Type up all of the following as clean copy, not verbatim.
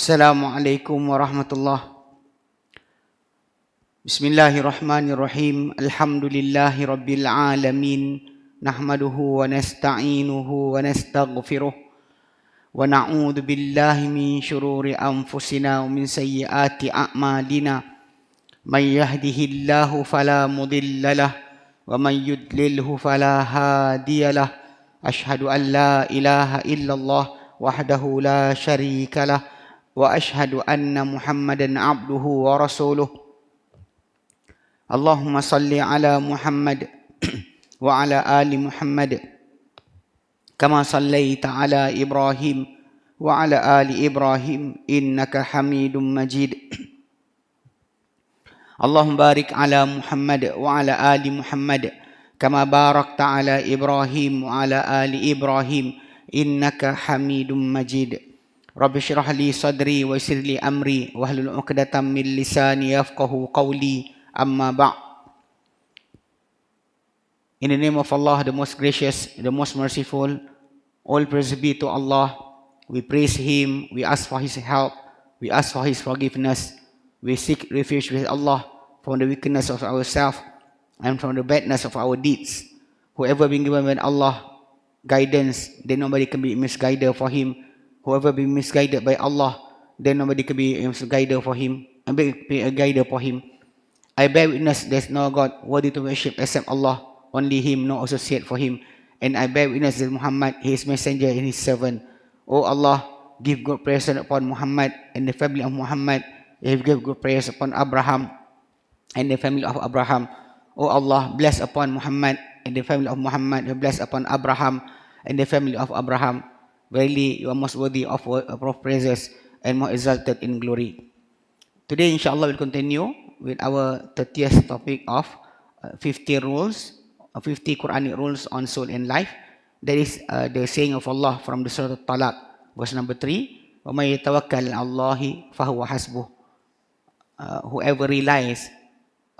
Assalamualaikum warahmatullahi. Bismillahirrahmanirrahim. Alhamdulillahi rabbil alamin. Nahmaduhu wa nasta'inuhu wa nastaghfiruh. Wa na'udzu billahi min syururi anfusina wa min sayyiati a'malina. May yahdihillahu fala mudhillalah wa may yudlilhu fala hadiyalah. Ashhadu an la ilaha illallah wahdahu la syarikalah. Wa ashhadu anna Muhammadan abduhu wa rasuluh. Allahumma salli ala Muhammad wa ala ali Muhammad kama sallaita ala Ibrahim wa ala ali Ibrahim innaka Hamidum Majid. Allahumma barik ala Muhammad wa ala ali Muhammad kama barakta ala Ibrahim wa ala ali Ibrahim innaka Hamidum Majid. Rabbi syrah li sadri wa yassir li amri wahlul 'uqdatam min lisani yafqahu qawli, amma ba'. In the name of Allah, the most gracious, the most merciful, all praise be to Allah. We praise Him, we ask for His help, we ask for His forgiveness, we seek refuge with Allah from the wickedness of ourselves and from the badness of our deeds. Whoever been given by Allah guidance, then nobody can be misguided for him. Whoever be misguided by Allah, then nobody can be a misguided for him, and be a guider for him. I bear witness there's no God worthy to worship except Allah, only Him, no associate for Him. And I bear witness that Muhammad, His messenger and His servant. O Allah, give good prayers upon Muhammad and the family of Muhammad. Give good prayers upon Abraham and the family of Abraham. O Allah, bless upon Muhammad and the family of Muhammad, bless upon Abraham and the family of Abraham. Verily, you are most worthy of praises and more exalted in glory. Today, inshallah, we'll continue with our 30th topic of 50 rules, 50 Quranic rules on soul and life. That is the saying of Allah from the Surah Al-Talaq, verse number 3. وَمَن يَتَوَكَّلْ عَلَى اللَّهِ فَهُوَ حَسْبُهُ. Whoever relies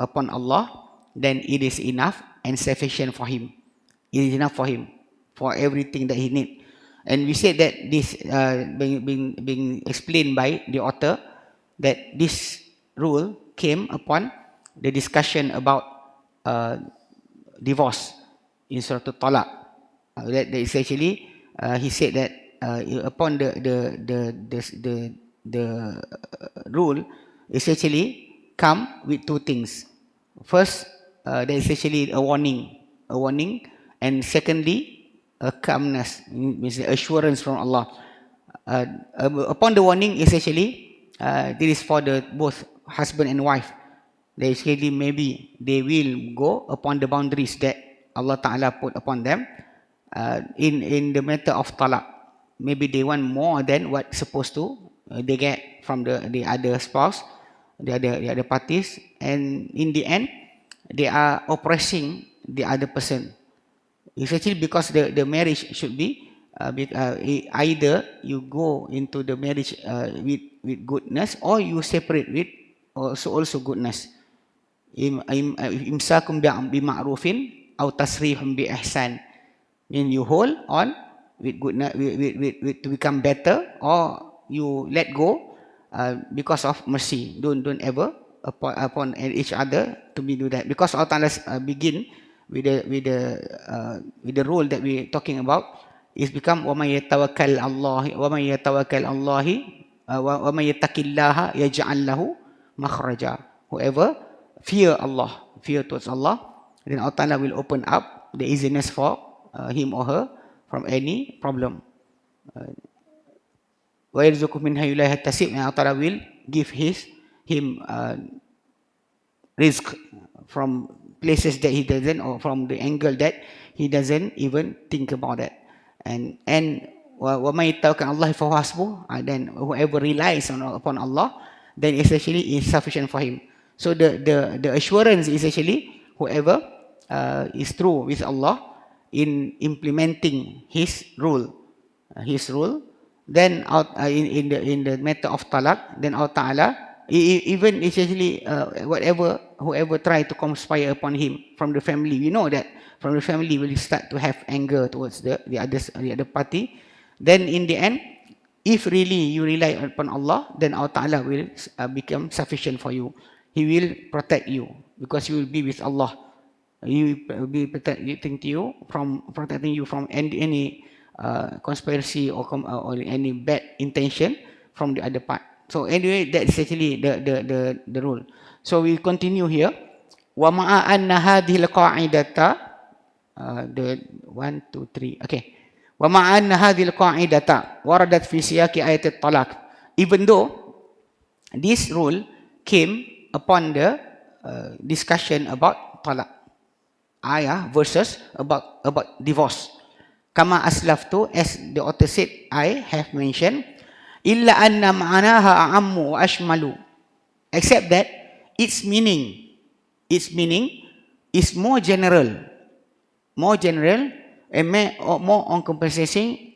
upon Allah, then it is enough and sufficient for him. It is enough for him, for everything that he needs. And we said that this being explained by the author, that this rule came upon the discussion about divorce in Surah Al-Talaq. That is actually he said that upon the rule is actually come with two things. First, there is actually a warning, and secondly, a calmness, means the assurance from Allah. Upon the warning, essentially, this is for the both husband and wife. They actually maybe they will go upon the boundaries that Allah Ta'ala put upon them in the matter of talaq. Maybe they want more than what supposed to they get from the other spouse, the other parties, and in the end, they are oppressing the other person. It's actually because the marriage should be either you go into the marriage with goodness, or you separate with also goodness. Imsakum bima'rufin aw tasrihum bi ihsan. Mean you hold on with goodness, with to become better, or you let go because of mercy. Don't ever upon each other to be do that, because Allah Ta'ala begin with the rule that we're talking about is become وَمَن يَتَوَكَّلْ اللَّهِ وَمَن يَتَوَكَّلْ اللَّهِ وَمَن يَتَّقِ اللَّهَ يَجْعَلْ لَهُ مَخْرَجًا. Whoever fear Allah, fear towards Allah, then Allah Ta'ala will open up the easiness for him or her from any problem. وَيَرْزُقُ مِنْ حَيْثُ لَا يَحْتَسِبُ, and Allah Ta'ala will give him rizq from places that he doesn't, or from the angle that he doesn't even think about it. And وَمَن يَتَوَكَّلْ عَلَى اللَّهِ فَهُوَ حَسْبُهُ, then whoever relies upon Allah, then essentially is sufficient for him. So the assurance is actually whoever is true with Allah in implementing His rule, then in the matter of talaq, then Allah Ta'ala, even essentially whoever try to conspire upon him from the family, we know that from the family will start to have anger towards the other party. Then in the end, If really you rely upon Allah, then Allah Ta'ala will become sufficient for you. He will protect you because you will be with Allah. He will be protecting you from any conspiracy or any bad intention from the other part. So anyway, that's actually the rule. So we continue here. Wa ma'a anna hadhihi al-qa'idata the 1 2 3. Okay. Wa ma'a anna hadhihi al-qa'idata waradat fi siyaqi ayat at-talaq. Even though this rule came upon the discussion about talaq, ayah versus about divorce. Kama aslaftu, as the author said, I have mentioned, illa anna ma'anaha a'ammu wa ashmalu, except that its meaning is more general and more encompassing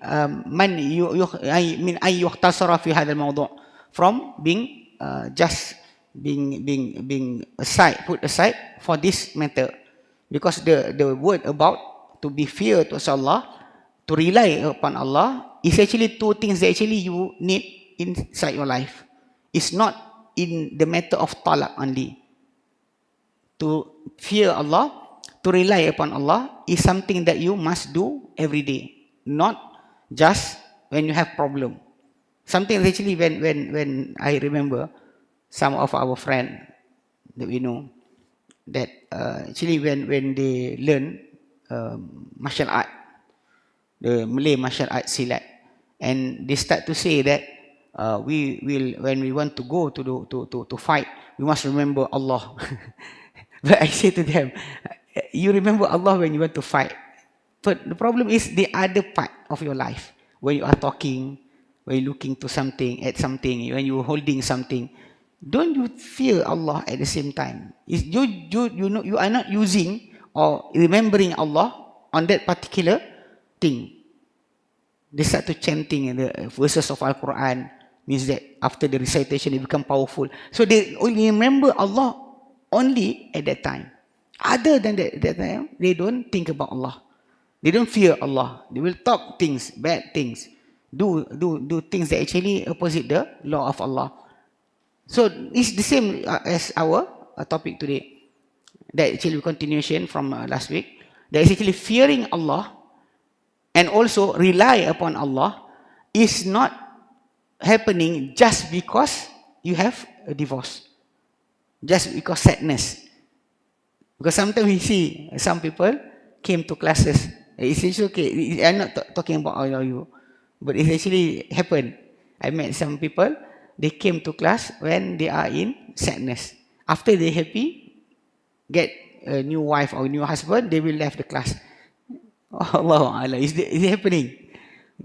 min ay yukhtasara fi hadha al-mawdu', from being just being put aside for this matter, because the word about to be fear to Allah, to rely upon Allah, is actually two things that actually you need inside your life. It's not in the matter of talaq only. To fear Allah, to rely upon Allah, is something that you must do every day, not just when you have problem. Something actually when I remember some of our friends that we know, that actually when they learn martial art, the Malay martial art silat, and they start to say that we will, when we want to go to fight, we must remember Allah. But I say to them, you remember Allah when you want to fight, but the problem is the other part of your life, when you are talking, when you're looking to something, at something, when you're holding something. Don't you fear Allah at the same time? You know you are not using or remembering Allah on that particular thing. They start to chanting the verses of Al-Quran, means that after the recitation they become powerful. So they only remember Allah only at that time. Other than that time, they don't think about Allah. They don't fear Allah. They will talk things, bad things, do things that actually opposite the law of Allah. So it's the same as our topic today. That actually continuation from last week. That is actually fearing Allah and also rely upon Allah is not happening just because you have a divorce, just because sadness. Because sometimes we see some people came to classes. It's okay. I'm not talking about all of you, but it actually happened. I met some people. They came to class when they are in sadness. After they happy, get a new wife or new husband, they will leave the class. Allah, is it happening?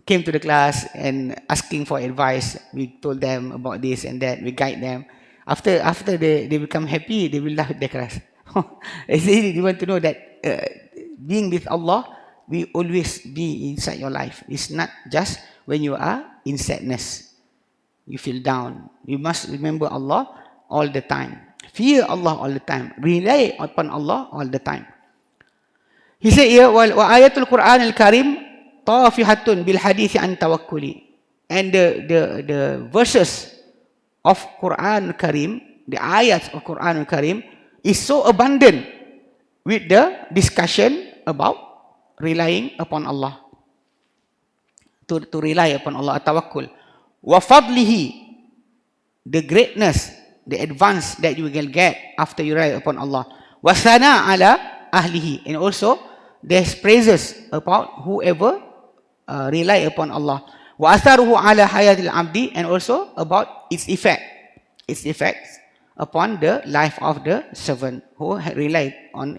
Came to the class and asking for advice. We told them about this and that. We guide them. After they become happy, they will leave the class. You want to know that being with Allah will always be inside your life. It's not just when you are in sadness, you feel down. You must remember Allah all the time. Fear Allah all the time. Rely upon Allah all the time. He said here, wa ayatul Qur'an al-Karim tafihatun bil hadithi an tawakkuli. And the verses of Qur'an al-Karim, the ayats of Qur'an al-Karim, is so abundant with the discussion about relying upon Allah. To rely upon Allah, tawakkul. Wa fadlihi, the greatness, the advance that you will get after you rely upon Allah. Wa sana ala ahlihi, and also there's praises about whoever rely upon Allah. Wa atharuhu ala hayatil abdi, and also about its effects upon the life of the servant who relied on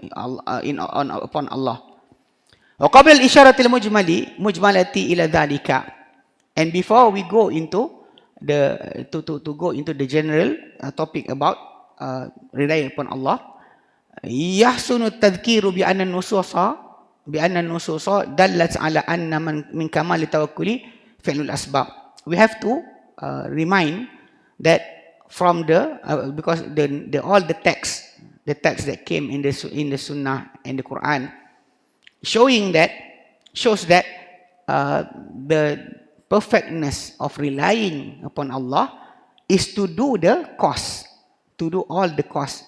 upon Allah. Wa qabla al-isharatil mujmalati ila dhalika, and before we go into the general topic about relying upon Allah, yahsunu at-tadhkiru bi anna an-nususa dallat ala anna min kamali tawakkuli fi'lul asbab. We have to remind that from because all the texts that came in the Sunnah and the Quran shows that the perfectness of relying upon Allah is to do the cause, to do all the cause.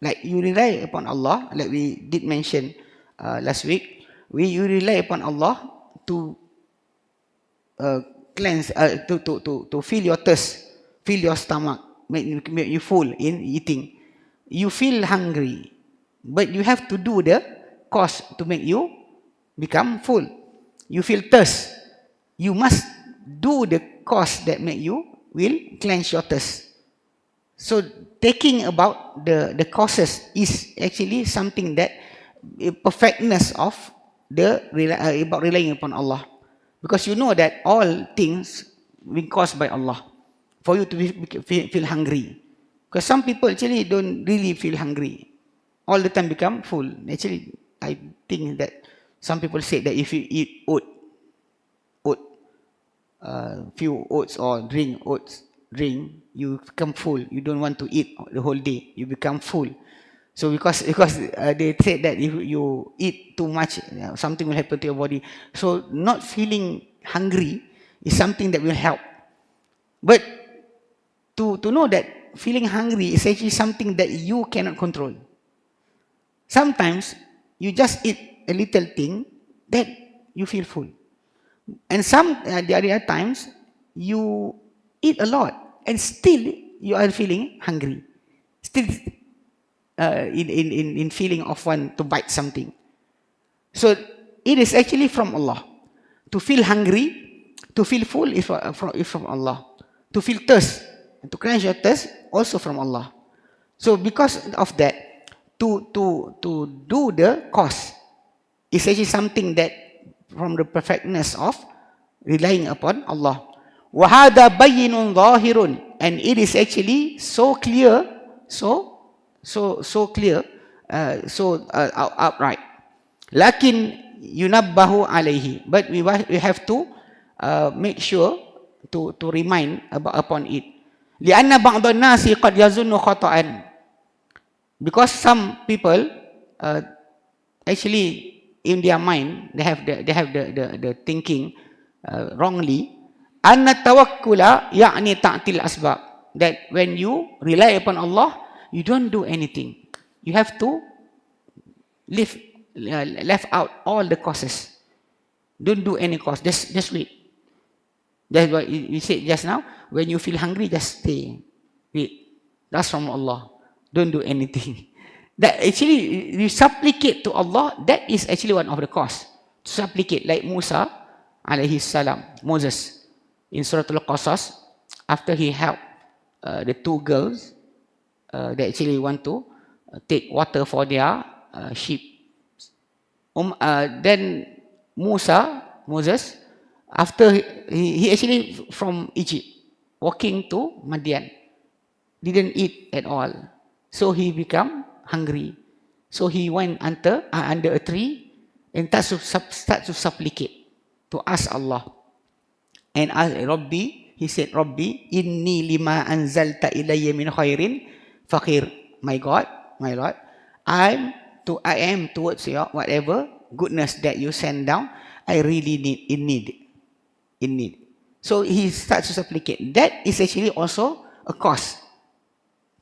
Like you rely upon Allah, like we did mention last week, you rely upon Allah to cleanse, to fill your thirst, fill your stomach, make you full in eating. You feel hungry, but you have to do the cause to make you become full. You feel thirst, you must do the cause that make you will cleanse your thirst. So taking about the causes is actually something that perfectness of about relying upon Allah, because you know that all things being caused by Allah for you to feel hungry. Because some people actually don't really feel hungry, all the time become full. Actually, I think that some people say that if you eat few oats or drink, you become full. You don't want to eat the whole day. You become full. So because they said that if you eat too much, something will happen to your body. So not feeling hungry is something that will help. But to know that feeling hungry is actually something that you cannot control. Sometimes you just eat a little thing that you feel full. And the other times you eat a lot and still you are feeling hungry. Still in feeling of want to bite something. So it is actually from Allah. To feel hungry, to feel full is from Allah. To feel thirst and to quench your thirst also from Allah. So because of that, to do the cause is actually something that from the perfectness of relying upon Allah. وَهَذَا بَيِّنٌ ظَاهِرٌ, and it is actually so clear, so clear, outright. Lakin yunabbahu alayhi, but we have to make sure to remind upon it. لِأَنَّ بَعْضَ النَّاسِ قَدْ يَظُنُّ خَطَأً, because some people actually in their mind they have the thinking wrongly. Anna tawakkula ya'ni ta'til asbab, that when you rely upon Allah, you don't do anything. You have to left out all the causes. Don't do any cause. Just wait. That's what you said just now. When you feel hungry, just stay. Wait. That's from Allah. Don't do anything. That actually you supplicate to Allah. That is actually one of the cause. To supplicate, like Musa alayhi salam, Moses, in Surah Al-Qasas, after he helped the two girls, they actually want to take water for their sheep. Then Moses, after he actually from Egypt, walking to Madian, didn't eat at all. So he become hungry. So he went under a tree and start to supplicate, to ask Allah. And Rabbi, he said, Rabbi, inni lima anzalta ilayya min khairin faqir. My God, my Lord, I am towards your whatever goodness that you send down, I really need, in need. So he starts to supplicate. That is actually also a cause.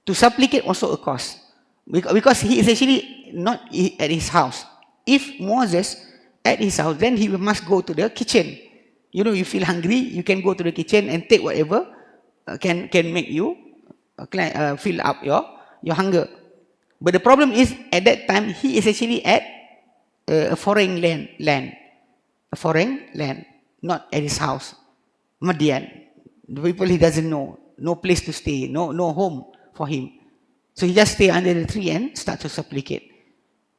To supplicate also a cause. Because he is actually not at his house. If Moses at his house, then he must go to the kitchen. You know, you feel hungry, you can go to the kitchen and take whatever can make you fill up your hunger. But the problem is, at that time, he is actually at a foreign land. A foreign land, not at his house. Madian. The people he doesn't know. No place to stay, no home for him. So he just stay under the tree and start to supplicate.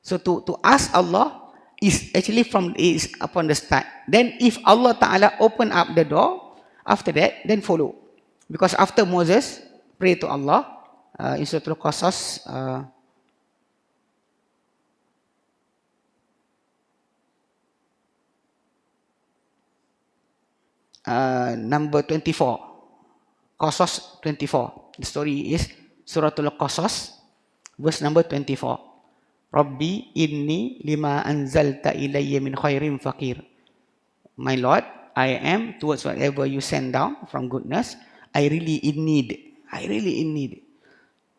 So to ask Allah is actually is upon the start. Then if Allah Ta'ala open up the door, after that, then follow. Because after Moses pray to Allah, in Surah Al-Qasas, number 24, Qasas 24. The story is Surah Al-Qasas, verse number 24. Rabbi inni lima anzalta ilayya min khairin faqir. My Lord, I am towards whatever you send down from goodness. I really in need. I really in need.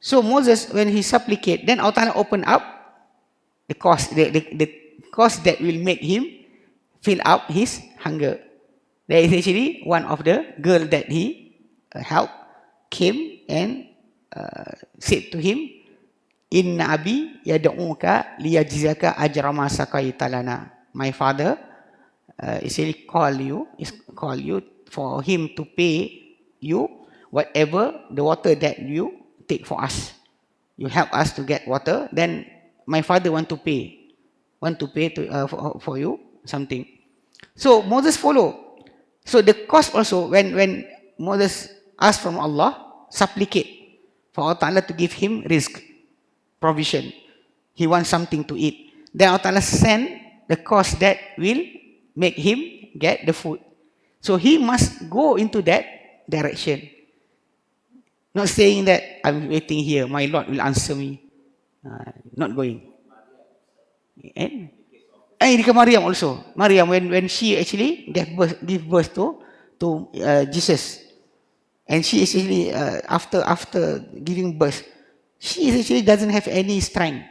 So Moses, when he supplicate, then Allah Ta'ala open up the cause, the cause that will make him fill up his hunger. There is actually one of the girl that he helped came and said to him, Inna abi yad'uka liyajzaka ajra ma saqaita lana. My father actually call you for him to pay you whatever the water that you take for us. You help us to get water, then my father want to pay to, for you something. So Moses follow. So the cost also, when Moses asked from Allah, supplicate for Allah Ta'ala to give him rizq, provision. He wants something to eat. Then Allah Ta'ala send the cost that will make him get the food. So he must go into that direction. Not saying that I'm waiting here, my Lord will answer me. Not going. And Maryam also. Maryam, when she actually give birth to Jesus, and she actually after giving birth, she actually doesn't have any strength.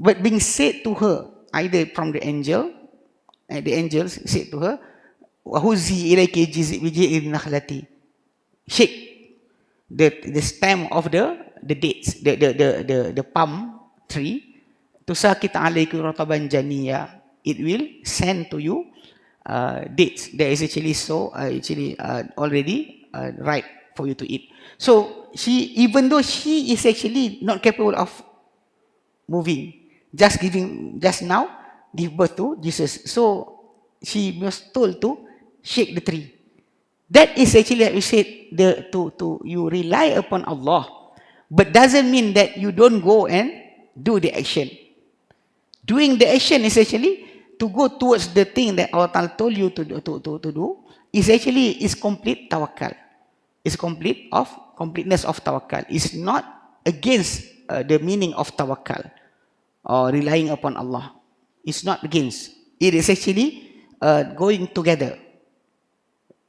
But being said to her, either from the angel, and the angels said to her, "Wahuzi ilayki biji'in nakhlati." Shake the stem of the dates, the palm tree. Tusakit alaykum rataban janiya. It will send to you dates. There is actually already ripe for you to eat. So she, even though she is actually not capable of moving, just now give birth to Jesus. So she was told to shake the tree. That is actually, like we said, you rely upon Allah, but doesn't mean that you don't go and do the action. Doing the action is actually to go towards the thing that Allah Ta'ala told you to do. Is complete tawakkal. It's completeness of tawakkal. It's not against the meaning of tawakkal or relying upon Allah. It's not against. It is actually going together.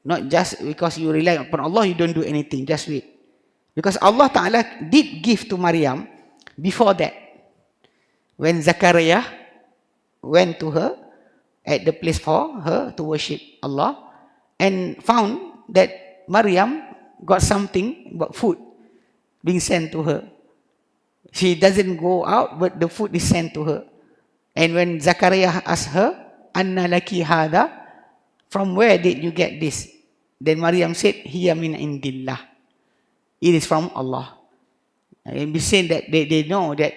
Not just because you rely upon Allah, you don't do anything. Just wait. Because Allah Ta'ala did give to Maryam before that. When Zachariah went to her at the place for her to worship Allah and found that Maryam got something about food being sent to her. She doesn't go out, but the food is sent to her. And when Zachariah asked her, Anna laki hada, from where did you get this? Then Maryam said, Hiya min indillah. It is from Allah. And we say that they know that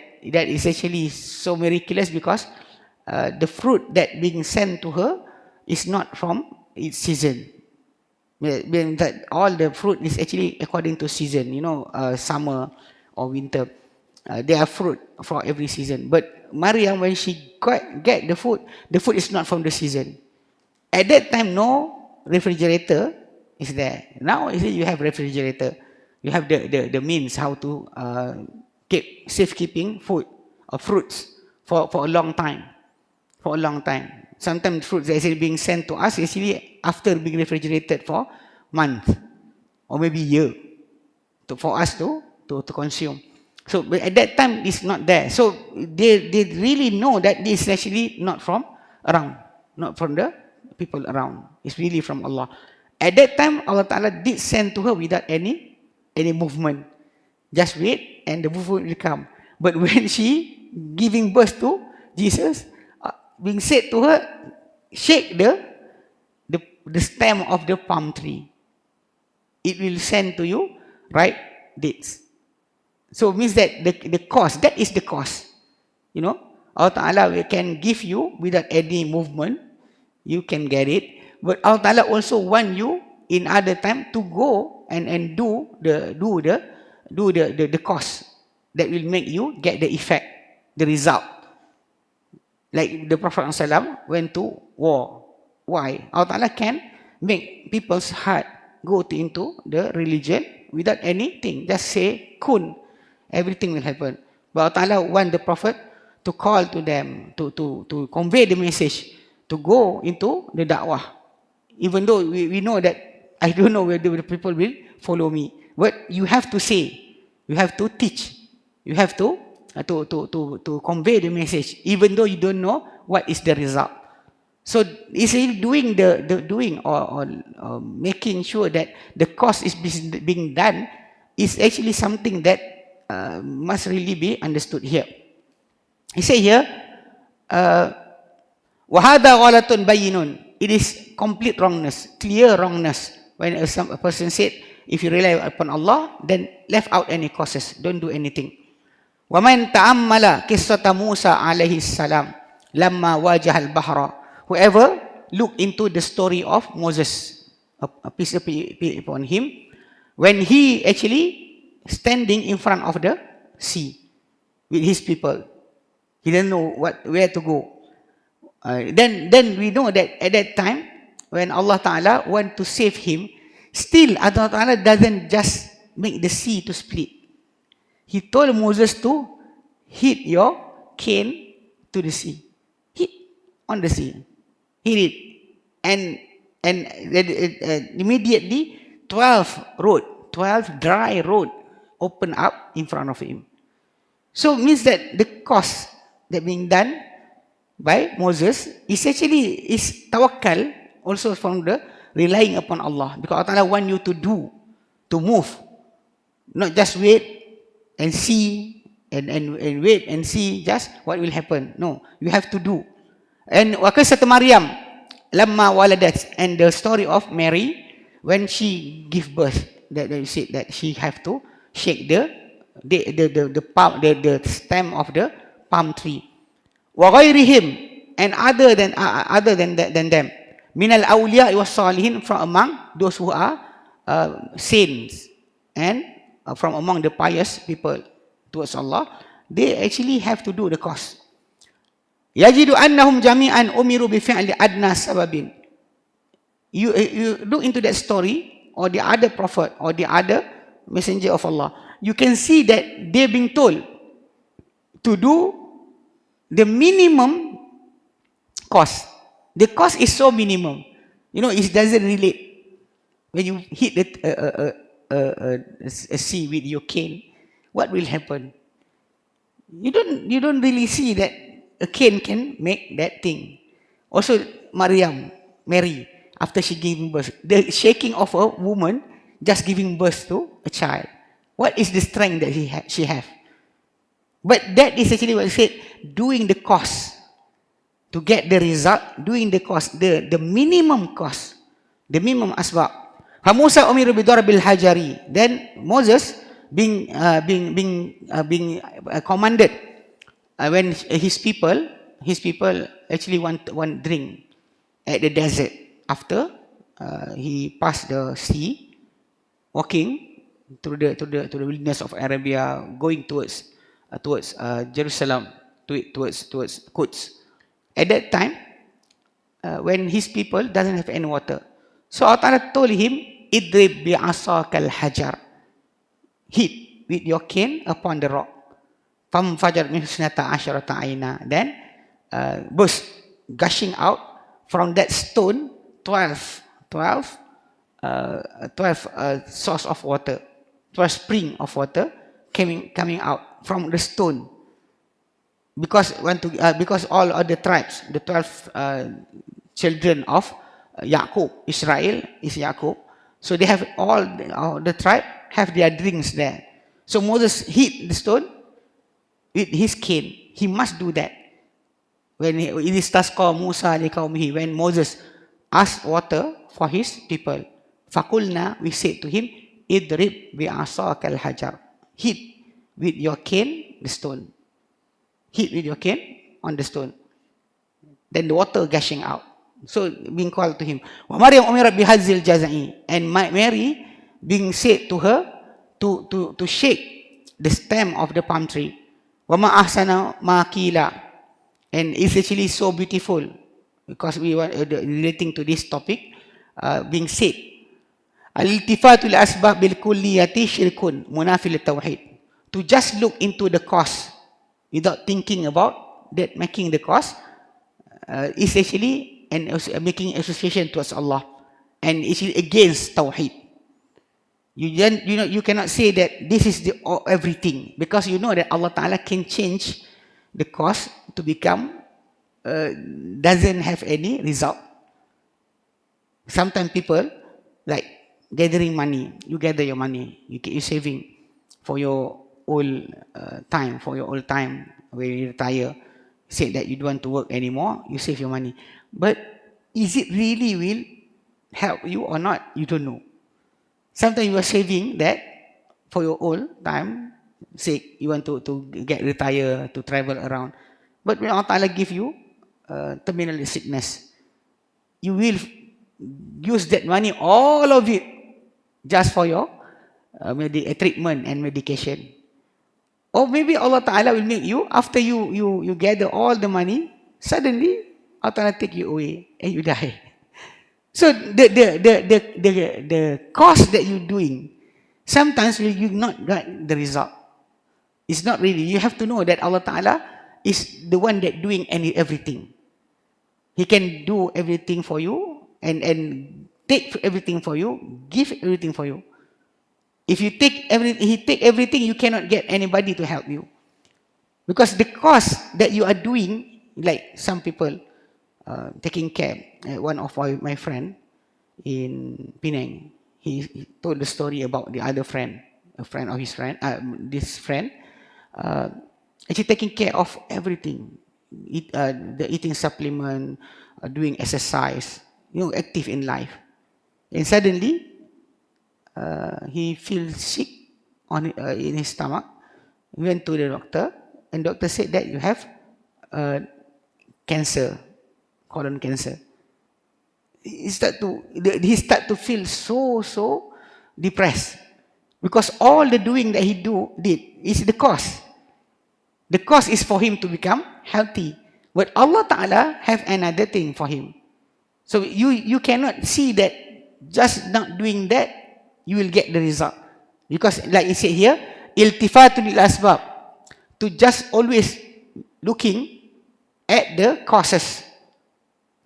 is actually so miraculous because the fruit that being sent to her is not from its season. That all the fruit is actually according to season, summer or winter. There are fruit for every season. But Maryam, when she get the food is not from the season. At that time, no refrigerator is there. Now you have refrigerator. You have the means how to keep safekeeping food or fruits for a long time. For a long time. Sometimes fruits are actually being sent to us actually after being refrigerated for months or maybe year for us to consume. So but at that time it's not there. So they really know that this is actually not from around, not from the people around. It's really from Allah. At that time Allah Ta'ala did send to her without any movement. Just wait and the movement will come. But when she giving birth to Jesus, being said to her, shake the stem of the palm tree. It will send to you ripe dates. So it means that the cost, that is the cost. Allah Ta'ala can give you without any movement, you can get it. But Allah Ta'ala also want you in other time to go and do the cost that will make you get the effect, the result. Like the Prophet ﷺ went to war. Why? Allah Ta'ala can make people's heart go into the religion without anything. Just say, kun. Everything will happen. But Allah Ta'ala want the Prophet to call to them, to convey the message, to go into the da'wah. Even though we know that I don't know whether the people will follow me. But you have to say, you have to teach, you have to convey the message, even though you don't know what is the result. So it's doing doing or making sure that the cause is being done is actually something that must really be understood here. He say here, وَهَذَا غَلَطٌ بَيِّنٌ. It is complete wrongness, clear wrongness. When a person said, if you rely upon Allah, then left out any causes, don't do anything. وَمَنْ تَأَمَّلَ قِصَّةَ مُوسَى عَلَيْهِ السَّلَامِ لَمَّا وَاجَهَ الْبَحْرَ. Whoever look into the story of Moses, a peace be upon him, when he actually standing in front of the sea with his people, he didn't know where to go. Then we know that at that time, when Allah Ta'ala want to save him, still Allah Ta'ala doesn't just make the sea to split. He told Moses to hit your cane to the sea. Hit on the sea. Hit it. And immediately 12 dry road open up in front of him. So it means that the cause that being done by Moses is actually tawakkal, also from the relying upon Allah. Because Allah Ta'ala want you to move. Not just wait and see and wait and see just what will happen. No, you have to do. And wakasat Maryam lamma waladat, and the story of Mary when she give birth, that they said that she have to shake the stem of the palm tree. Wa ghairihim, and other than them, min al awliya was salihin, from among those who are saints and from among the pious people towards Allah, they actually have to do the cause. Yajidu annahum jami'an umiru bi fi'li adna sababin. You look into that story, or the other prophet, or the other messenger of Allah, you can see that they're being told to do the minimum cost. The cost is so minimum. You know, it doesn't relate. When you hit a sea with your cane, what will happen? You don't really see that a cane can make that thing. Also, Mary, after she gave birth, the shaking of a woman just giving birth to a child. What is the strength that she have? But that is actually what I said, doing the cost to get the result, doing the cost, the minimum cost, the minimum asbab. Musa umiru bidarabil hajari. Then Moses being commanded when his people actually want drink at the desert after he passed the sea, walking through the wilderness of Arabia, going towards Jerusalem, towards Quds. At that time, when his people doesn't have any water, so Allah told him, idrib bi'asakal hajar, hit with your cane upon the rock. Fam fajar min husnata asharata aina. Then burst, gushing out from that stone 12 source of water, 12 spring of water coming out from the stone. Because all other tribes, the 12 children of Yaqub, Israel is Yaqub, so they have all the tribe have their drinks there. So Moses hit the stone with his cane. He must do that. When when Moses asked water for his people, Fakulna, we said to him, idrib bi'asakal hajar, hit with your cane the stone. Hit with your cane on the stone. Then the water gushing out. So being called to him. Maryam umira bihazil jazai, and Mary being said to her to shake the stem of the palm tree. Wama ahsana ma qila, and it's actually so beautiful, because we were relating to this topic, being said, al-iltifatu li-asbab bil-kulliyati shirkun munafil tawhid. To just look into the cause without thinking about that, making the cause is actually and making association towards Allah. and it's against Tawheed. You cannot say that this is the everything, because you know that Allah Ta'ala can change the cause to become doesn't have any result. Sometimes people like gathering money. You gather your money, you saving for your old time, when you retire. Say that you don't want to work anymore, you save your money. But is it really will help you or not? You don't know. Sometimes you are saving that for your old time sake. You want to get retire, to travel around. But when Allah Ta'ala give you terminal sickness, you will use that money, all of it, just for your treatment and medication. Or maybe Allah Ta'ala will make you, after you gather all the money, suddenly Allah Ta'ala take you away and you die. So the cost that you're doing, sometimes you not get the result. It's not really. You have to know that Allah Ta'ala is the one that doing everything. He can do everything for you and take everything for you, give everything for you. If you take everything, He take everything, you cannot get anybody to help you. Because the cost that you are doing, like some people taking care. One of my friend in Penang, he told the story about the other friend, a friend of his friend, this friend, actually taking care of everything, the eating supplement, doing exercise, active in life. And suddenly, he feels sick in his stomach. He went to the doctor, and doctor said that you have cancer, colon cancer. He start to feel so depressed, because all the doing that he did is the cause. The cause is for him to become healthy, but Allah Ta'ala have another thing for him. So you cannot see that just not doing that you will get the result, because like he said here, iltifatul lil asbab, to just always looking at the causes.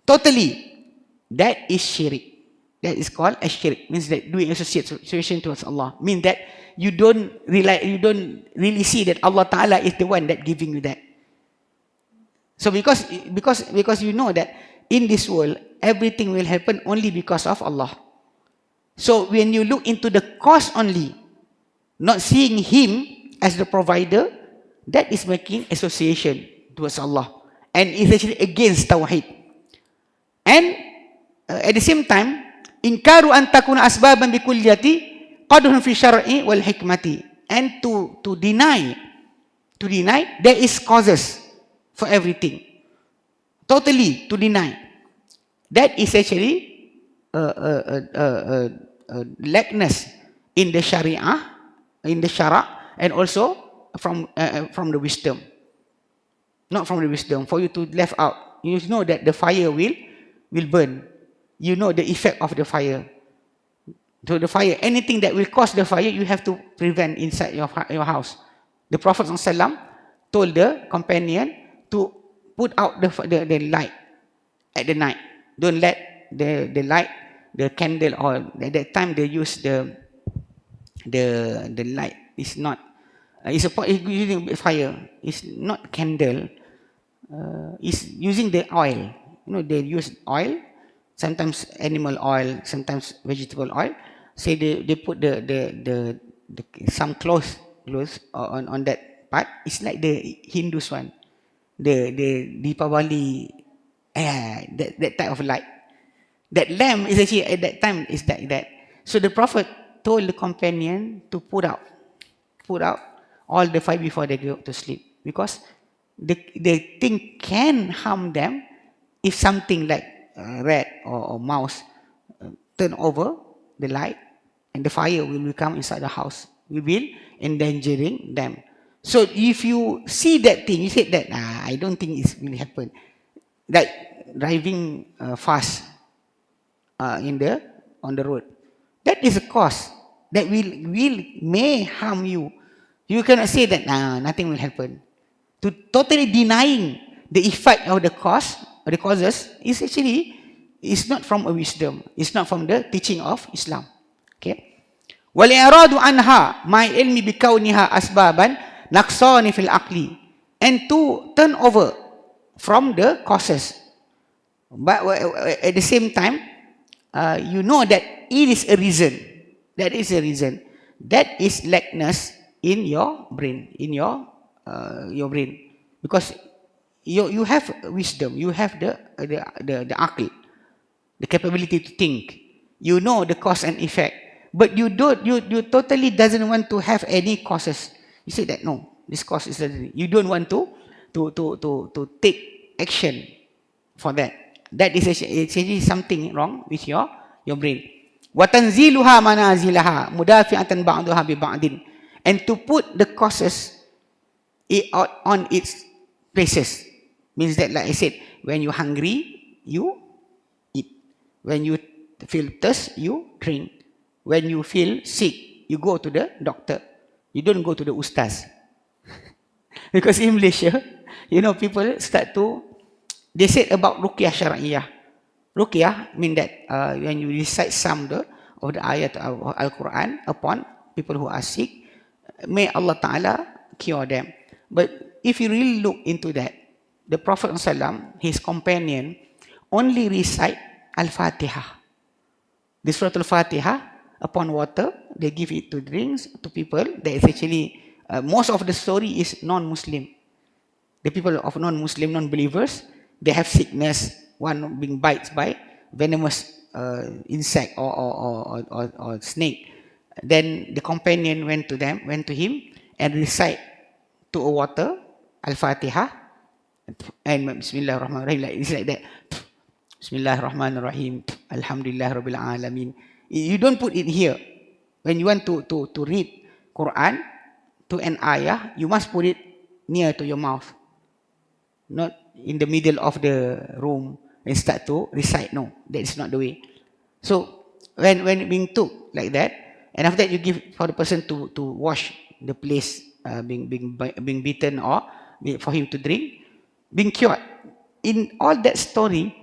Totally, that is shirk. That is called a shirk. Means that doing association towards Allah. Means that you don't really see that Allah Ta'ala is the one that giving you that. So because you know that in this world everything will happen only because of Allah. So when you look into the cause only, not seeing Him as the provider, that is making association towards Allah, and is actually against Tawheed. And at the same time, inkaru an takuna asbaban bikulliyati qadhun fi syar'i wal hikmati, and to deny there is causes for everything. Totally to deny. That is actually lackness in the Sharia, and also from the wisdom. Not from the wisdom. For you to left out, you know that the fire will burn. You know the effect of the fire. So the fire, anything that will cause the fire, you have to prevent inside your house. The Prophet ﷺ told the companion to put out the light at the night. Don't let the light, the candle, or at that time they use the light. It's not. It's using fire. It's not candle. It's using the oil. They use oil. Sometimes animal oil, sometimes vegetable oil. Say they put the some clothes on that part. It's like the Hindus one, the Deepavali, that type of light. That lamp is actually at that time is like that. So the Prophet told the companion to put out all the fire before they go to sleep, because the thing can harm them if something like rat or mouse turn over the light, and the fire will come inside the house. We will endangering them. So if you see that thing, you said that I don't think it will happen. Like driving fast on the road, that is a cause that may harm you. You cannot say that nothing will happen. To totally denying the effect of the cause or the causes is actually It's not from a wisdom. It's not from the teaching of Islam. Okay. وَالْإِعْرَاضُ عَنْهَا مَعِ الْعِلْمِ بِكَوْنِهَا أَسْبَابًا نَقْصَانِ فِي الْعَقْلِ. And to turn over from the causes. But at the same time, you know that it is a reason. That is a reason. That is lackness in your brain. In your brain. Because you have wisdom. You have the aql. The capability to think. You know the cause and effect. But you totally doesn't want to have any causes. You say that no, this cause is you don't want to take action for that. That is actually something wrong with your brain. وَتَنْزِيلُهَا مَنَازِلَهَا مُدَافِعَةً بَعْضُهَا بِبَعْضٍ. And to put the causes on its places. Means that, like I said, when you're hungry, you eat. When you feel thirst, you drink. When you feel sick, you go to the doctor. You don't go to the ustaz. Because in Malaysia, people start to, they said about ruqyah syar'iyah. Ruqyah mean that when you recite some of the ayat of Al-Quran upon people who are sick, may Allah Ta'ala cure them. But if you really look into that, the Prophet ﷺ, his companion, only recite Al-Fatihah. The Surah Al-Fatihah, upon water, they give it to drinks to people. That is actually, most of the story is non-Muslim. The people of non-Muslim, non-believers, they have sickness, one being bites by venomous insect or snake. Then the companion went to him and recite to a water, Al-Fatihah, and Bismillahirrahmanirrahim, it's like that. Bismillahirrahmanirrahim, Alhamdulillah Rabbil Alamin. You don't put it here. When you want to read Qur'an to an ayah, you must put it near to your mouth. Not in the middle of the room and start to recite. No, that is not the way. So, when being took like that, and after that you give for the person to wash the place being beaten or for him to drink, being cured. In all that story,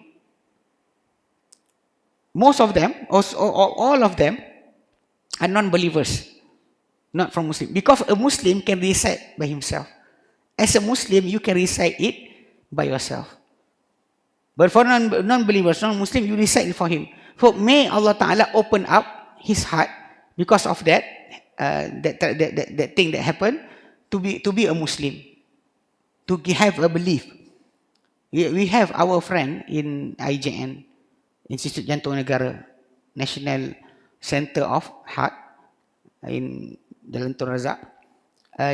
most of them, or all of them, are non-believers, not from Muslim. Because a Muslim can recite by himself. As a Muslim, you can recite it by yourself. But for non-believers, non-Muslim, you recite it for him. So may Allah Ta'ala open up his heart because of that thing that happened to be a Muslim, to have a belief. We have our friend in IJN, Institut Jantung Negara, National Center of Heart in Jalan Tun Razak.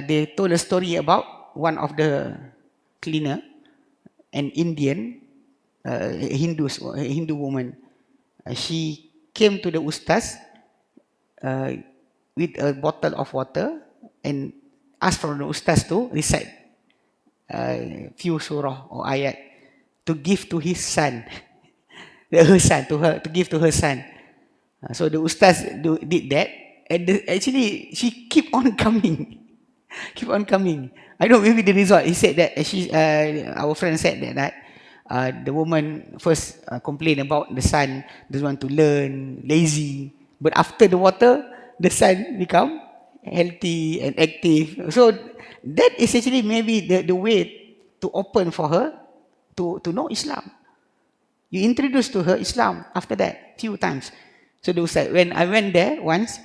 They told a story about one of the cleaner, an Indian Hindu woman. She came to the ustaz with a bottle of water and asked from the ustaz to recite few surah or ayat to give to his son. To give to her son. So the ustaz did that, and actually she keep on coming. I don't know, maybe the result, he said that our friend said that the woman first complained about the son doesn't want to learn, lazy, but after the water, the son become healthy and active. So that is actually maybe the way to open for her to know Islam. You introduce to her Islam after that, few times. So the ustaz, when I went there once,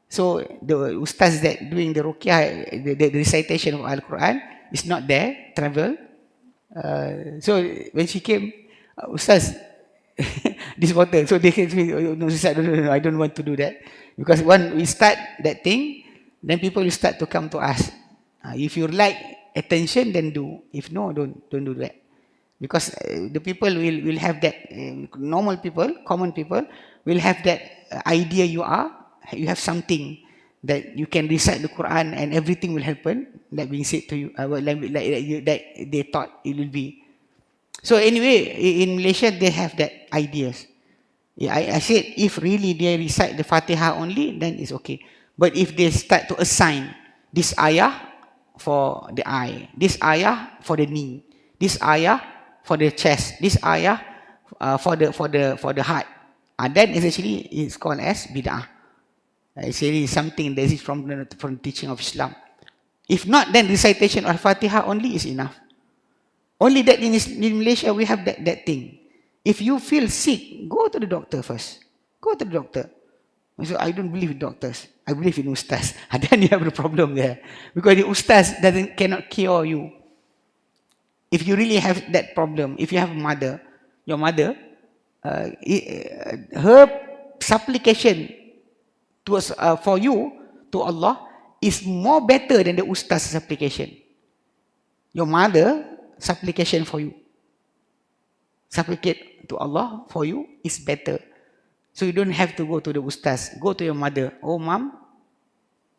so the ustaz that doing the ruqyah, the recitation of Al-Quran is not there, travel. So when she came, ustaz, this water. So they can say, oh, no, ustaz, no, I don't want to do that. Because when we start that thing, then people will start to come to us. If you like attention, then do. If no, don't do that. Because the people will have that, normal people, common people, will have that idea you have something that you can recite the Quran and everything will happen, like being said to you, that they thought it will be. So anyway, in Malaysia, they have that ideas. Yeah, I said, if really they recite the Fatihah only, then it's okay. But if they start to assign this ayah for the eye, this ayah for the knee, this ayah for the chest, this ayah for the heart. Then essentially it's called as bid'ah. It's really something that is from the teaching of Islam. If not, then recitation of Fatiha only is enough. Only that in Malaysia we have that thing. If you feel sick, go to the doctor first. Go to the doctor. So I don't believe in doctors. I believe in ustaz. Then you have a problem there. Because the ustaz cannot cure you. If you really have that problem, if you have a mother, your mother, her supplication for you to Allah is more better than the ustaz's supplication. Your mother supplication for you, supplicate to Allah for you is better. So you don't have to go to the ustaz. Go to your mother. Oh, mom,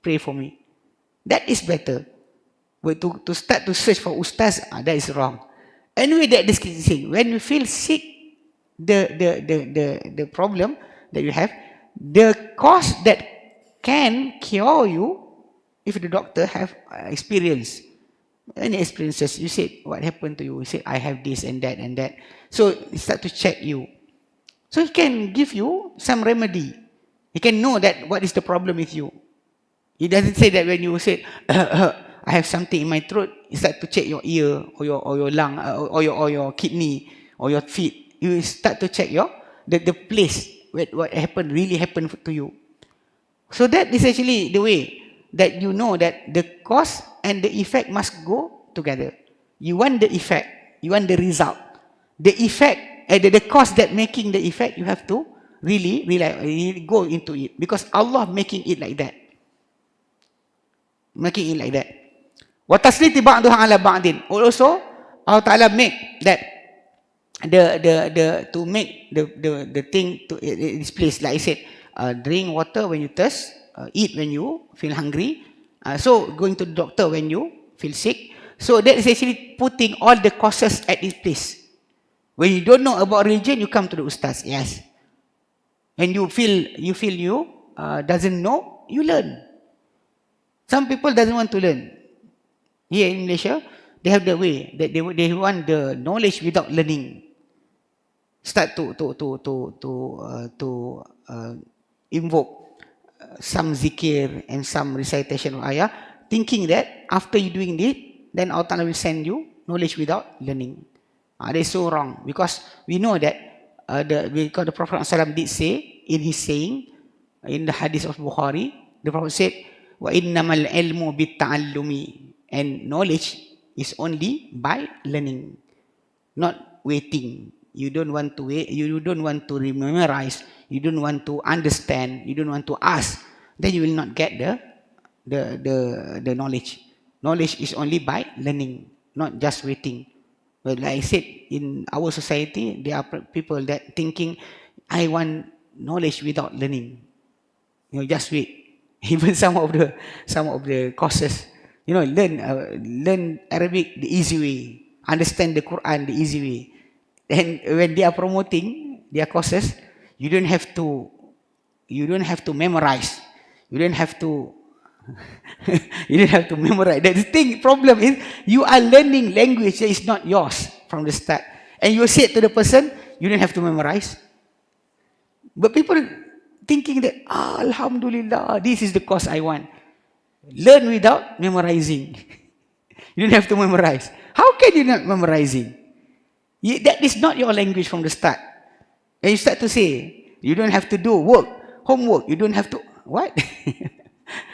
pray for me. That is better. But to start to search for ustaz, that is wrong. Anyway, that is saying, when you feel sick, the problem that you have, the cause that can cure you, if the doctor have experience, any experiences, you said, what happened to you? You said, I have this and that and that. So he start to check you. So he can give you some remedy. He can know that what is the problem with you. He doesn't say that when you say, I have something in my throat, he start to check your ear or your lung or your kidney or your feet. You start to check the place where what happened really happened to you. So that is actually the way that you know that the cause and the effect must go together. You want the effect, you want the result. The effect, the cause that making the effect, you have to really go into it. Because Allah making it like that. Making it like that. وَتَسْلِيتِ بَعْضُهَا عَلَى بَعْضٍ. Also, Allah Ta'ala make that to make the thing to this place. Like I said, drink water when you thirst, eat when you feel hungry. So going to the doctor when you feel sick. So that is actually putting all the causes at its place. When you don't know about religion, you come to the ustaz. Yes. When you feel you doesn't know, you learn. Some people doesn't want to learn. Here in Malaysia, they have the way that they want the knowledge without learning. Start to invoke some zikir and some recitation of ayah, thinking that after you doing it, then Allah Ta'ala will send you knowledge without learning. That is so wrong, because we know that because the Prophet ﷺ did say in his saying in the hadith of Bukhari, the Prophet said, وَإِنَّمَا الْعِلْمُ بِالتَّعَلُّمِ, and knowledge is only by learning, not waiting. You don't want to wait, you don't want to memorize, you don't want to understand, you don't want to ask, then you will not get the knowledge. Knowledge is only by learning, not just waiting. But like I said, in our society, there are people that thinking, I want knowledge without learning. Just wait. Even some of the courses, learn Arabic the easy way, understand the Qur'an the easy way. And when they are promoting their courses, you don't have to memorize. You don't have to memorize. The problem is you are learning language that is not yours from the start. And you say to the person, you don't have to memorize. But people thinking that, Alhamdulillah, this is the course I want. Learn without memorizing. You don't have to memorize. How can you not memorizing? That is not your language from the start. And you start to say, you don't have to do homework. You don't have to, what?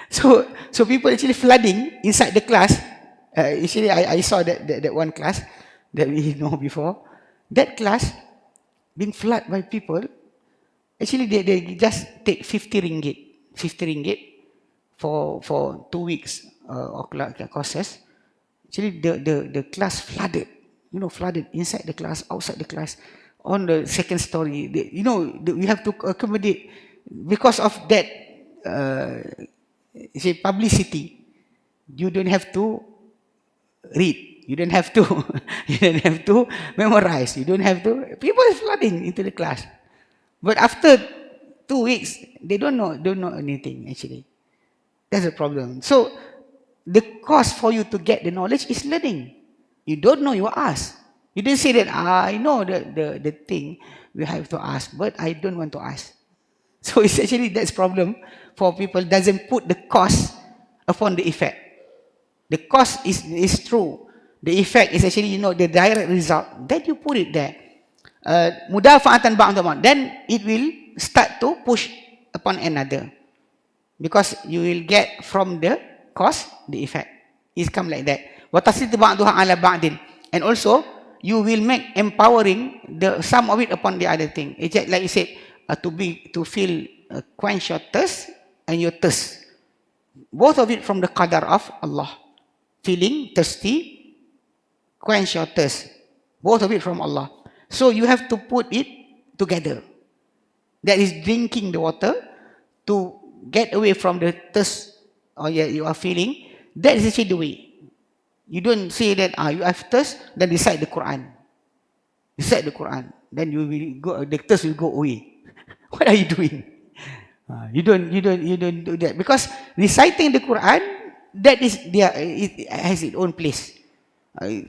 So people actually flooding inside the class. Actually, I saw that one class that we know before. That class being flooded by people. Actually, they just take 50 ringgit for 2 weeks of courses. Actually, the class flooded. Flooded inside the class, outside the class, on the second story. We have to accommodate because of that. Publicity. You don't have to read. You don't have to. You don't have to memorize. You don't have to. People are flooding into the class, but after 2 weeks, they don't know anything. Actually, that's the problem. So, the cost for you to get the knowledge is learning. You don't know, you ask. You didn't say that, I know the thing we have to ask, but I don't want to ask. So it's actually that's problem for people doesn't put the cause upon the effect. The cause is true. The effect is actually, the direct result. Then you put it there. Mudafa'atan ba'da ba'd. Then it will start to push upon another. Because you will get from the cause, the effect. It's come like that. وَتَسْلِطُ بَعْضُهَا عَلَى بَعْدٍ. And also, you will make empowering the some of it upon the other thing. It's just like you said, to feel quench your thirst and your thirst. Both of it from the qadar of Allah. Feeling thirsty, quench your thirst. Both of it from Allah. So you have to put it together. That is drinking the water to get away from the thirst or you are feeling. That is actually the way. You don't say that you have thirst, then recite the Qur'an. Recite the Qur'an. Then you will go, the thirst will go away. What are you doing? You don't do that. Because reciting the Qur'an, that is it has its own place.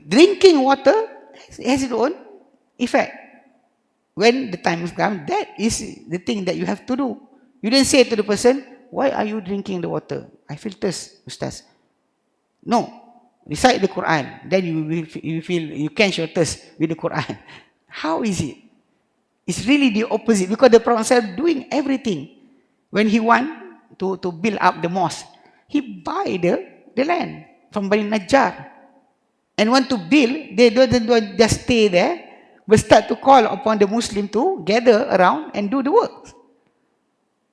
Drinking water has its own effect. When the time comes, that is the thing that you have to do. You don't say to the person, why are you drinking the water? I feel thirst, Ustaz. No. Recite the Quran. Then you quench your thirst with the Quran. How is it? It's really the opposite. Because the Prophet said doing everything. When he want to build up the mosque, he buy the land from Bani Najjar. And want to build, they don't just stay there, but start to call upon the Muslim to gather around and do the work.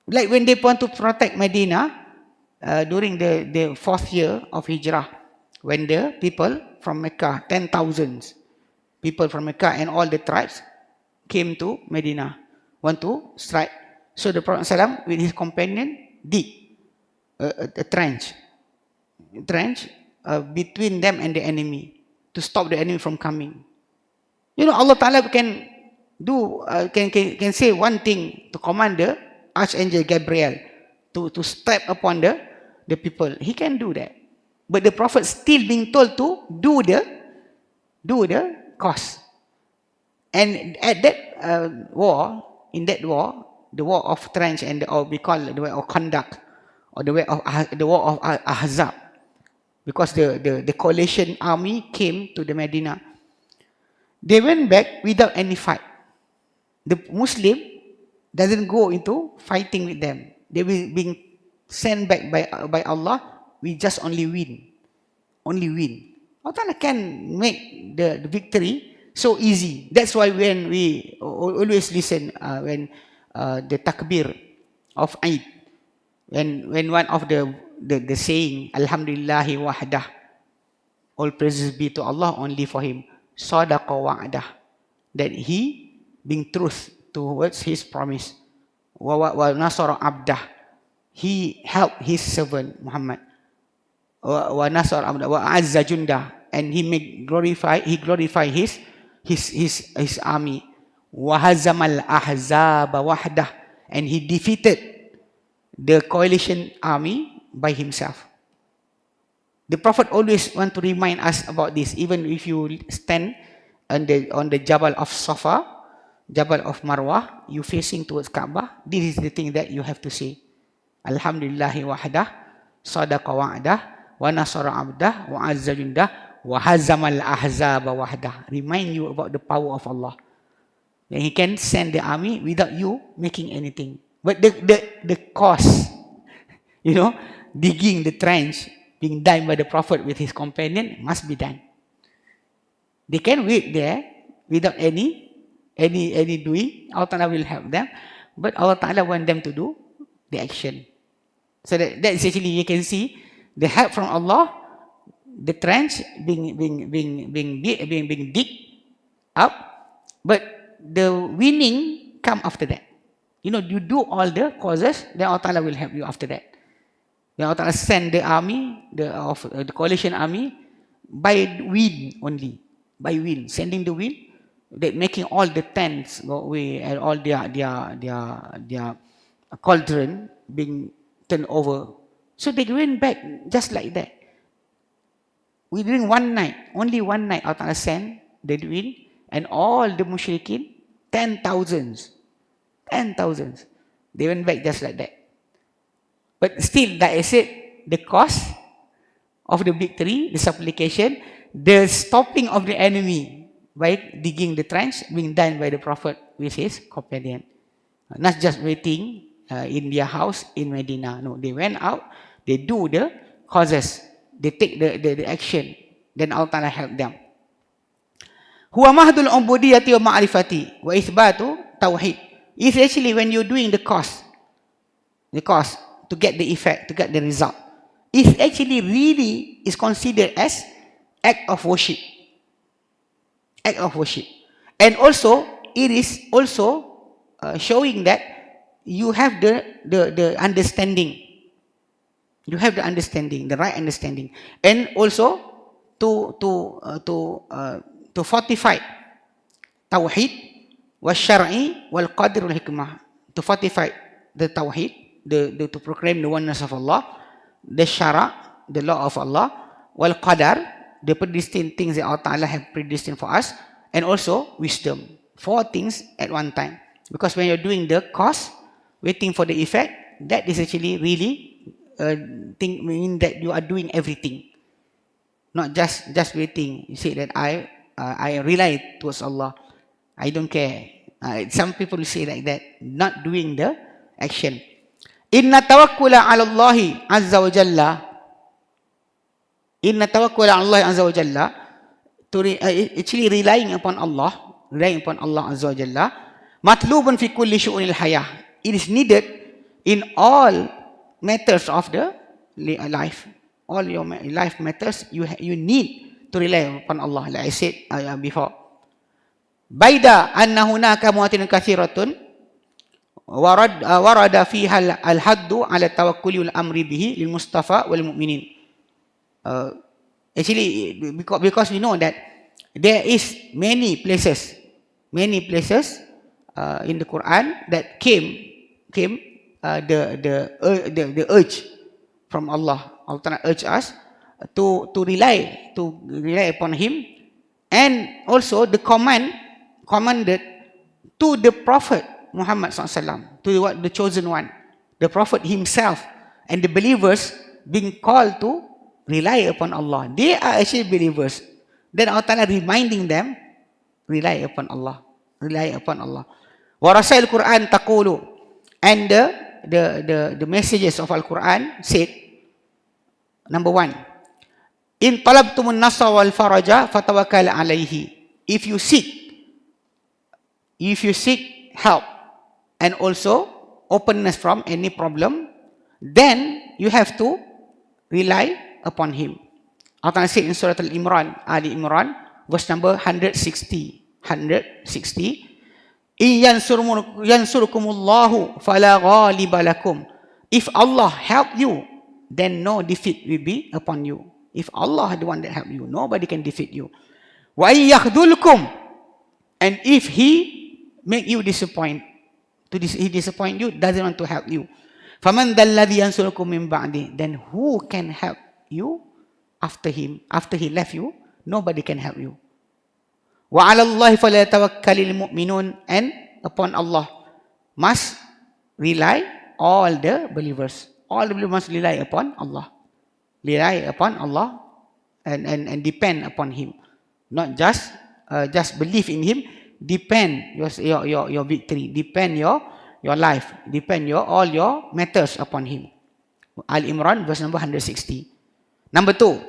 Like when they want to protect Medina during the 4th year of Hijrah, when the people from Mecca, 10,000 people from Mecca and all the tribes came to Medina, want to strike. So the Prophet ﷺ with his companion dig a trench between them and the enemy to stop the enemy from coming. Allah Ta'ala can do, can say one thing to command the Archangel Gabriel to step upon the people. He can do that. But the Prophet still being told to do the cause. And at that war, in that war, the war of trench and or we call it the way of conduct, or the war of Ahzab, because the coalition army came to the Medina. They went back without any fight. The Muslim doesn't go into fighting with them. They were being sent back by Allah. We just only win. Allah Ta'ala can make the victory so easy. That's why when we always listen, when the takbir of Eid, when one of the saying, Alhamdulillahi wahdah, all praises be to Allah only for him, sadaqa wa'dah, that he being truth towards his promise, wa nasara abdah, he helped his servant Muhammad, wa nasara abdah, wa azza jundah, and he glorify his army, wa hazamal ahzaba wahdah, and he defeated the coalition army by himself. The Prophet always want to remind us about this. Even if you stand on the Jabal of Safa, Jabal of Marwah, you facing towards Kaabah, this is the thing that you have to say. Alhamdulillahi wahdah, sadaqa wa'dah, wa nasara abdah, wa azza jundah, wa hazamal ahzaba wahdah. Remind you about the power of Allah. That He can send the army without you making anything. But the cost, digging the trench, being done by the Prophet with his companion, must be done. They can wait there without any doing. Allah Ta'ala will help them, but Allah Ta'ala want them to do the action. So that is actually, you can see the help from Allah, the trench being dig up, but the winning come after that. You do all the causes, then Allah Ta'ala will help you after that. Then Allah Ta'ala send the army, the coalition army, by wind only. By wind, sending the wind, that making all the tents go away and all their cauldron being turned over. So they went back just like that. Within one night, only one night, Allah Ta'ala sent they doing, and all the mushrikin, 10,000s, they went back just like that. But still, like I said, the cost of the victory, the supplication, the stopping of the enemy by digging the trench being done by the Prophet with his companion. Not just waiting in their house in Medina. No, they went out, they do the causes, they take the action, then Allah Ta'ala help them. Huwa mahdul ubudiyati wa ma'rifati wa ithbatu tawhid. It's actually when you're doing the cause to get the effect, to get the result. It's actually really is considered as act of worship. Act of worship. And also, it is also showing that you have the understanding. You have the understanding, the right understanding. And also, to fortify Tawheed, wal-Shar'i, wal-Qadr, wal-Hikmah. To fortify the Tawheed, to proclaim the oneness of Allah, the Shara, the law of Allah, wal-Qadar, the predestined things that Allah Ta'ala have predestined for us, and also wisdom. 4 things at one time. Because when you're doing the cause, waiting for the effect, that is actually really mean that you are doing everything. Not just waiting. You say that I rely towards Allah. I don't care. Some people say like that, not doing the action. Inna tawakkula ala Allahi azza wa jalla. Inna tawakkula ala Allahi azza wa jalla. Actually relying upon Allah azza wa jalla. Matlubun fi kulli syu'unil hayah. It is needed in all matters of the life. All your life matters, you need to rely upon Allah, like I said before. Baida anna hunaka muwatin kathiratun warada fiha al-haddu ala tawakkuli wal amri bihi lil mustafa wal mu'minin. Actually, because we know that there is many places in the Quran that came the urge from Allah. Allah Ta'ala urge us to rely upon Him, and also the commanded to the Prophet Muhammad SAW, to the chosen one, the Prophet himself, and the believers being called to rely upon Allah. They are actually believers. Then Allah Ta'ala reminding them, rely upon Allah. Wa rasail Qur'an taqulu, and the messages of Al-Quran said, number 1, in talabtumun nasra wal faraja fatawakkal alayhi. If you seek help and also openness from any problem, then you have to rely upon Him. Allah said in Surah Al-Imran, Ali Imran, verse number 160. Yansurukumullahu fala ghaliba lakum. If Allah help you, then no defeat will be upon you. If Allah is the one that help you, nobody can defeat you. Wa yakhdhulkum, and if He make you disappoint, He disappoint you, doesn't want to help you. Faman dalladhi yansurukum min ba'di, then who can help you after Him? After He left you, nobody can help you. Wa 'ala Allahi falyatawakkalul mu'minun, and upon Allah must rely all the believers. All the believers must rely upon Allah. And depend upon Him. Not just believe in Him, depend your victory, depend your life, depend all your matters upon Him. Al-Imran verse number 160. Number 2,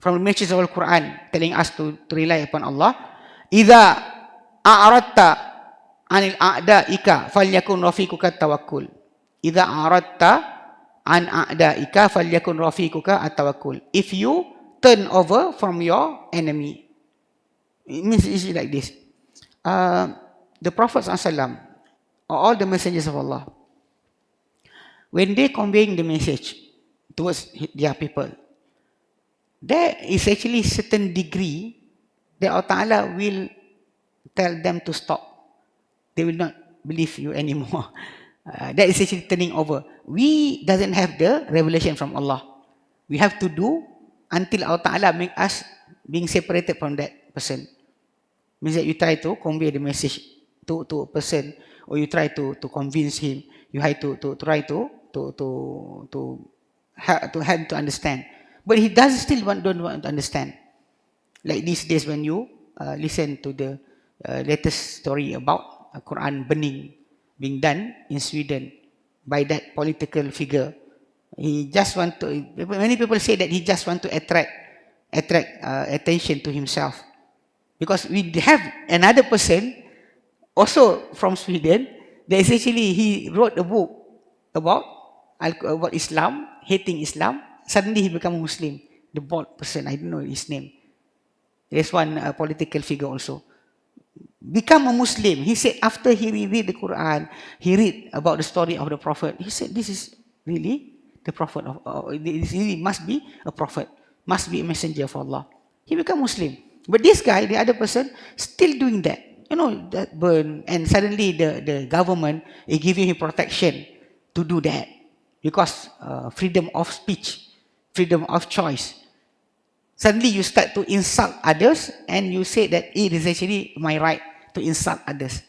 from the messages of Al-Quran telling us to rely upon Allah. Idza a'radta 'anil a'da'ika falyakun rafiquka tawakkul. Idza a'radta an a'da'ika falyakun rafiquka at-tawakkul. If you turn over from your enemy, it means it's like this. The Prophet ﷺ, all the messengers of Allah, when they conveying the message towards their people, there is actually certain degree that Allah Ta'ala will tell them to stop. They will not believe you anymore. That is actually turning over. We doesn't have the revelation from Allah. We have to do until Allah Ta'ala make us being separated from that person. Means that you try to convey the message to a person, or you try to convince him. You try to help him to understand. But he don't want to understand. Like these days when you listen to the latest story about Quran burning being done in Sweden by that political figure. He just want to, many people say that he just want to attract attention to himself. Because we have another person, also from Sweden, that essentially he wrote a book about Islam, hating Islam. Suddenly he become a Muslim. The bald person, I don't know his name. There's one political figure also. Become a Muslim. He said after he read the Quran, he read about the story of the Prophet. He said this is really the Prophet this really must be a Prophet, must be a messenger of Allah. He become Muslim. But this guy, the other person, still doing that. You know, that burn, and suddenly the government is giving him protection to do that. Because freedom of speech, freedom of choice. Suddenly you start to insult others and you say that it is actually my right to insult others.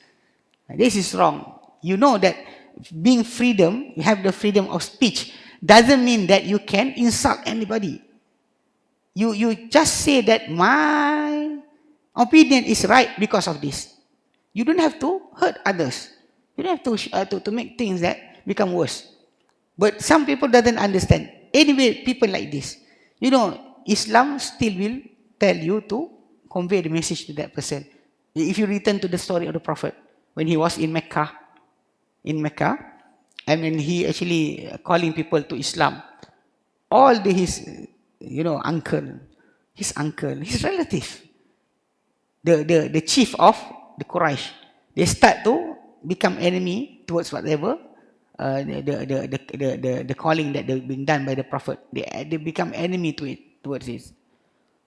This is wrong. You know that being freedom, you have the freedom of speech, doesn't mean that you can insult anybody. You just say that my opinion is right because of this. You don't have to hurt others. You don't have to make things that become worse. But some people doesn't understand. Anyway, people like this, you know, Islam still will tell you to convey the message to that person. If you return to the story of the Prophet, when he was in Mecca, and when he actually calling people to Islam, all his his relative, the chief of the Quraysh, they start to become enemy towards whatever the calling that they've been done by the Prophet. They become enemy to it, towards it.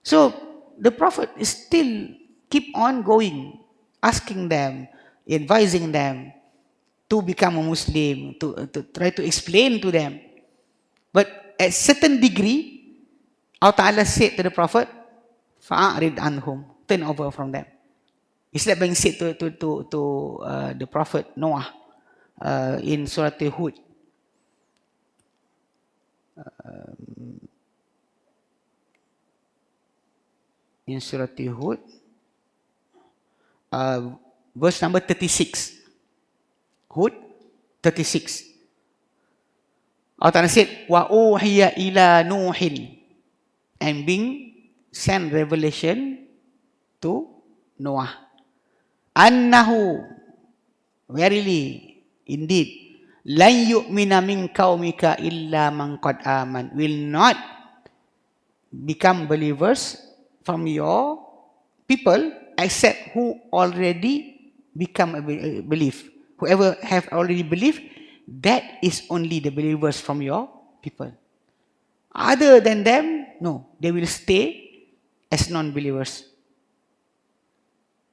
So the Prophet is still keep on going, asking them, advising them to become a Muslim, to try to explain to them. But at certain degree, Allah Ta'ala said to the Prophet, فَأَعْرِضْ عَنْهُمْ, turn over from them. It's like being said to the Prophet Noah in Surah Hud. In Surah Hud, verse number 36. Hud 36. Allah Ta'ala said, وَأُوحِيَ إِلَى نُوحٍ, and being sent revelation to Noah. Annahu, verily, indeed, lan yu'mina min qaumika illa man qad aman, will not become believers from your people except who already become a belief. Whoever have already believed, that is only the believers from your people. Other than them, no, they will stay as non-believers.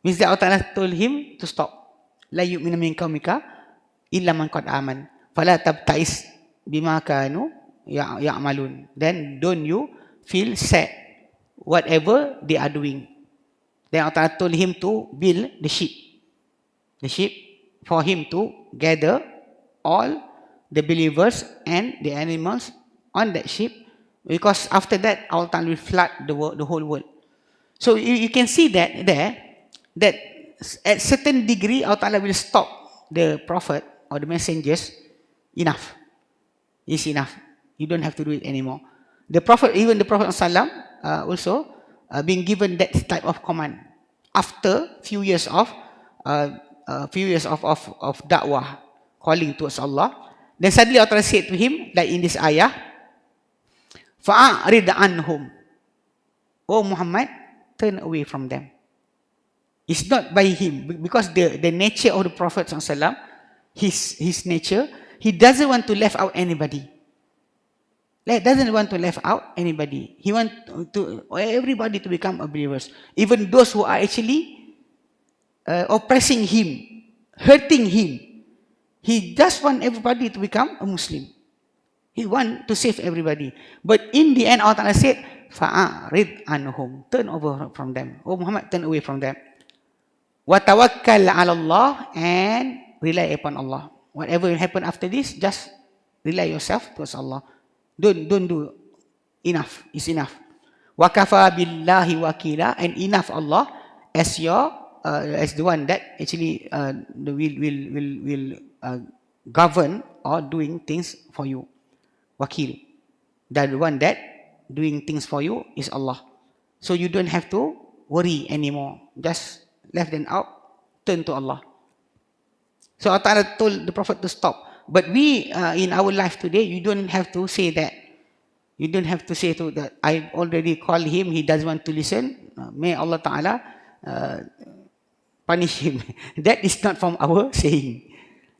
Means that Allah Ta'ala told him to stop. La yu'minu min qaumika illa man qad aman. Fala tabtais bima kanu ya'malun. Then don't you feel sad whatever they are doing. Then Allah Ta'ala told him to build the sheep. The sheep for him to gather all the believers and the animals on that ship, because after that Allah Ta'ala will flood the whole world. So you can see that there, that at certain degree Allah Ta'ala will stop the prophet or the messengers. Enough. It's enough. You don't have to do it anymore. The prophet, even the Prophet ﷺ, also being given that type of command after few years of da'wah, calling towards Allah. Then suddenly Allah said to him, like in this ayah, فَأَعْرِضْ عَنْهُمْ, O Muhammad, turn away from them. It's not by him, because the nature of the Prophet ﷺ, his nature, he doesn't want to left out anybody. Doesn't want to left out anybody. He wants to everybody to become believers, even those who are actually oppressing him, hurting him. He just wants everybody to become a Muslim. He wants to save everybody. But in the end, Allah Ta'ala said, فَأَعْرِضْ عَنْهُمْ, turn over from them. Oh Muhammad, turn away from them. Wa tawakkal 'ala Allah, and rely upon Allah. Whatever will happen after this, just rely yourself towards Allah. Don't do enough. It's enough. Wa kafa billahi wakila, and enough Allah as your as the one that actually will govern or doing things for you. Wakil. The one that doing things for you is Allah. So you don't have to worry anymore. Just left them out, turn to Allah. So Allah Ta'ala told the Prophet to stop. But we, in our life today, you don't have to say that. You don't have to say to that. I already called him, he doesn't want to listen. May Allah Ta'ala punish him. That is not from our saying.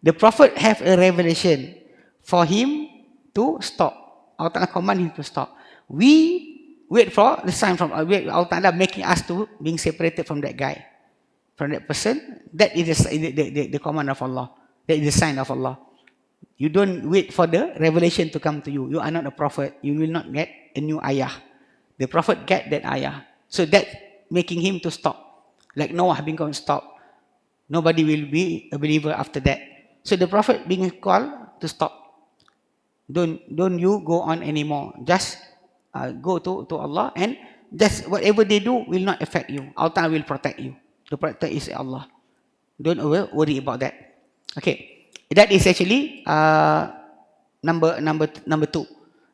The Prophet have a revelation for him to stop. Allah Ta'ala command him to stop. We wait for the sign from Allah Ta'ala making us to being separated from that guy, from that person. That is the command of Allah. That is the sign of Allah. You don't wait for the revelation to come to you. You are not a prophet. You will not get a new ayah. The Prophet get that ayah. So that making him to stop. Like Noah being called stop. Nobody will be a believer after that. So the Prophet being called to stop. Don't you go on anymore. Just go to Allah, and just whatever they do will not affect you. Allah will protect you. The protector is Allah. Don't worry about that. Okay. That is actually number 2.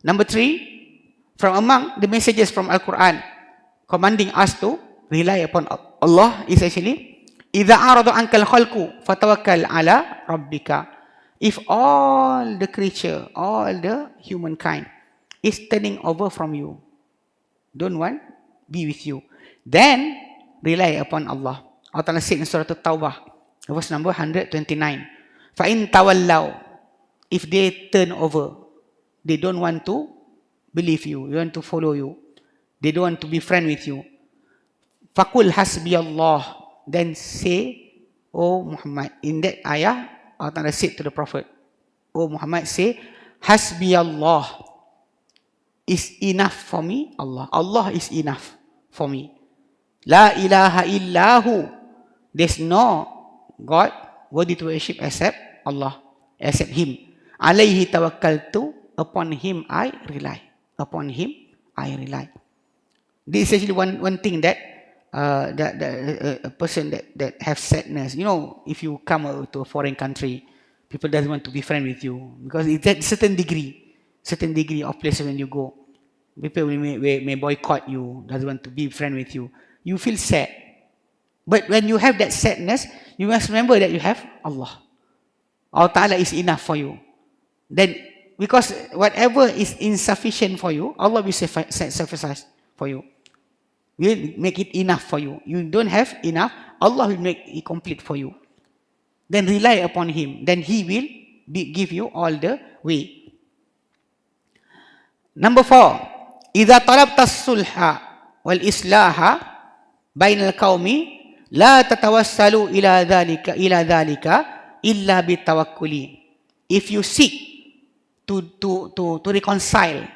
Number 3, from among the messages from Al-Quran commanding us to rely upon Allah is actually إِذَا أَعْرَضَ عَنْكَ الْخَلْقُ فَتَوَكَّلْ عَلَى رَبِّكَ. If all the creature, all the humankind is turning over from you, don't want be with you, then rely upon Allah. Allah Ta'ala said in Surah At-Tawbah, verse number 129. فَإِن تَوَلَّوْا, if they turn over, they don't want to believe you, they want to follow you, they don't want to be friend with you. فَقُلْ حَسْبِيَ اللَّهِ, then say, O Muhammad, in that ayah, Allah Ta'ala said to the Prophet, O Muhammad, say, Hasbi Allah, is enough for me, Allah. Allah is enough for me. La ilaha illahu, there's no God worthy to worship except Allah, except Him. Alayhi tawakkaltu, upon Him I rely. Upon Him I rely. This is actually one thing that a person that have sadness. You know, if you come to a foreign country, people doesn't want to be friend with you because it's at certain degree of place when you go. People may boycott you, doesn't want to be friend with you. You feel sad. But when you have that sadness, you must remember that you have Allah. Allah Ta'ala is enough for you. Then, because whatever is insufficient for you, Allah will suffice for you. Will make it enough for you. You don't have enough, Allah will make it complete for you. Then rely upon Him. Then He will give you all the way. Number 4, إذا طلبت الصلح والإصلاح بين القوم لا تتوسل إلى ذلك إلا بالتوكل. If you seek to reconcile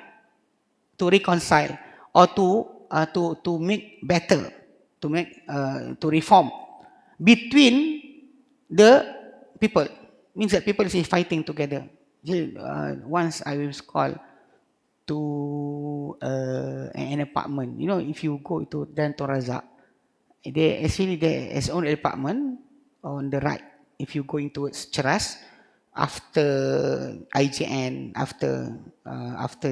or to make better, to reform between the people, means that people is fighting together. Once I was called to an apartment. You know, if you go to Dan Torazak, there is own apartment on the right. If you're going towards Cheras, after IJN, after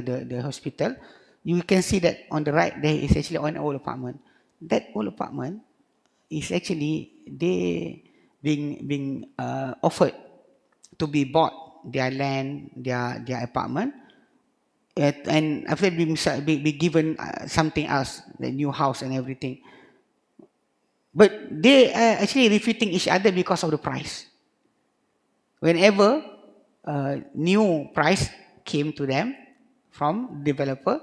the hospital, you can see that on the right there is actually an old apartment. That old apartment is actually they being offered to be bought, their land, their apartment, and after be given something else, the new house and everything. But they are actually refuting each other because of the price. Whenever new price came to them from developer,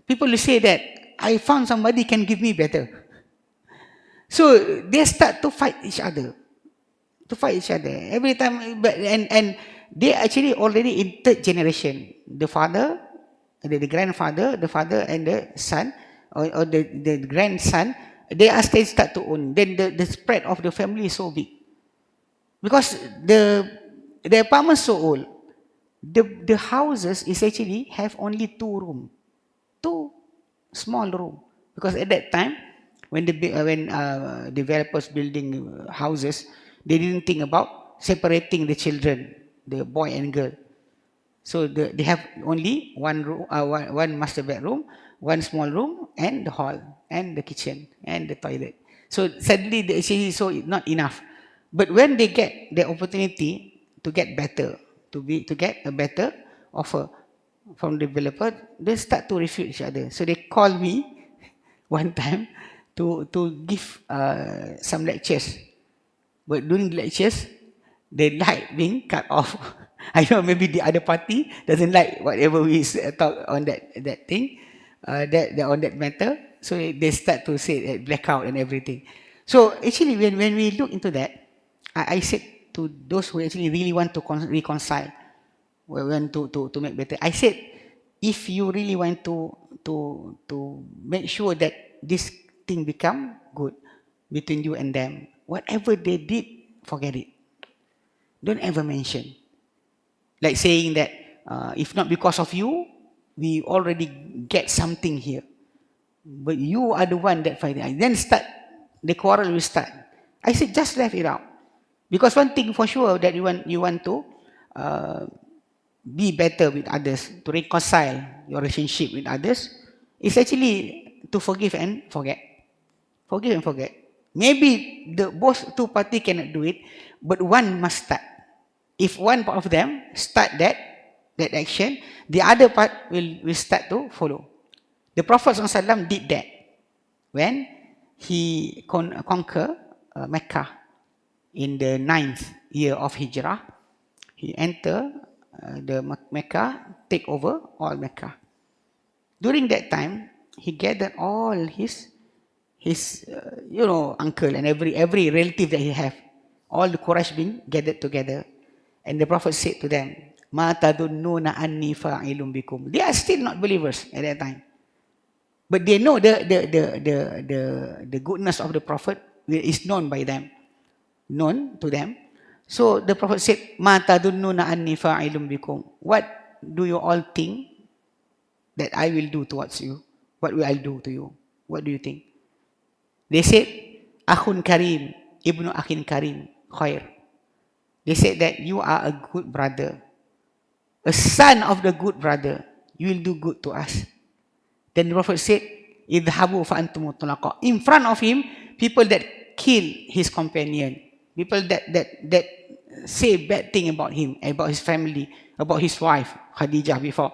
people will say that I found somebody can give me better. So they start to fight each other. Every time, and they actually already in third generation. The father, the grandfather, the father and the son, or the grandson they start to own. Then the spread of the family is so big. Because the apartment is so old. The houses is actually have only 2 rooms. 2 small room. Because at that time, when developers building houses, they didn't think about separating the children, the boy and girl. So they have only one room, one master bedroom, one small room, and the hall, and the kitchen, and the toilet. So suddenly, actually, so not enough. But when they get the opportunity to get better, to get a better offer from the developer, they start to refute each other. So they call me one time to give some lectures. But during the lectures, the light being cut off. I know maybe the other party doesn't like whatever we talk on that thing, on that matter. So they start to say blackout and everything. So actually, when we look into that, I said to those who actually really want to reconcile, want to make better, I said, if you really want to make sure that this thing become good between you and them, whatever they did, forget it. Don't ever mention. Like saying that, if not because of you, we already get something here. But you are the one that fighting. Then the quarrel will start. I said, just left it out. Because one thing for sure that you want to be better with others, to reconcile your relationship with others, is actually to forgive and forget. Forgive and forget. Maybe both 2 parties cannot do it, but one must start. If one part of them start that action, the other part will start to follow. The Prophet ﷺ did that when he conquered Mecca in the 9th year of Hijrah. He entered the Mecca, take over all Mecca. During that time, he gathered all his uncle and every relative that he have, all the Quraysh being gathered together. And the Prophet said to them, "Ma tadunnuna anni fa'ilun bikum." They are still not believers at that time, but they know the goodness of the Prophet is known by them, known to them. So the Prophet said, "Ma tadunnuna anni fa'ilun bikum." What do you all think that I will do towards you? What will I do to you? What do you think? They said, "Akhun karim, ibnu akhin karim, khair." They said that you are a good brother, a son of the good brother. You will do good to us. Then the Prophet said, "Idhabu fa antum mutlaqa." In front of him, people that kill his companion, people that say bad thing about him, about his family, about his wife, Khadijah before.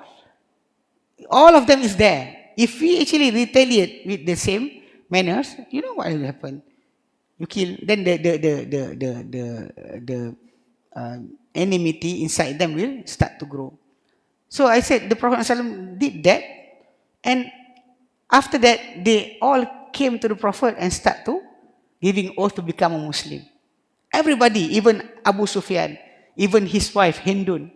All of them is there. If we actually retaliate with the same manners, you know what will happen? You kill, then the enmity inside them will start to grow. So I said the Prophet ﷺ did that, and after that they all came to the Prophet and start to giving oath to become a Muslim. Everybody, even Abu Sufyan, even his wife Hindun.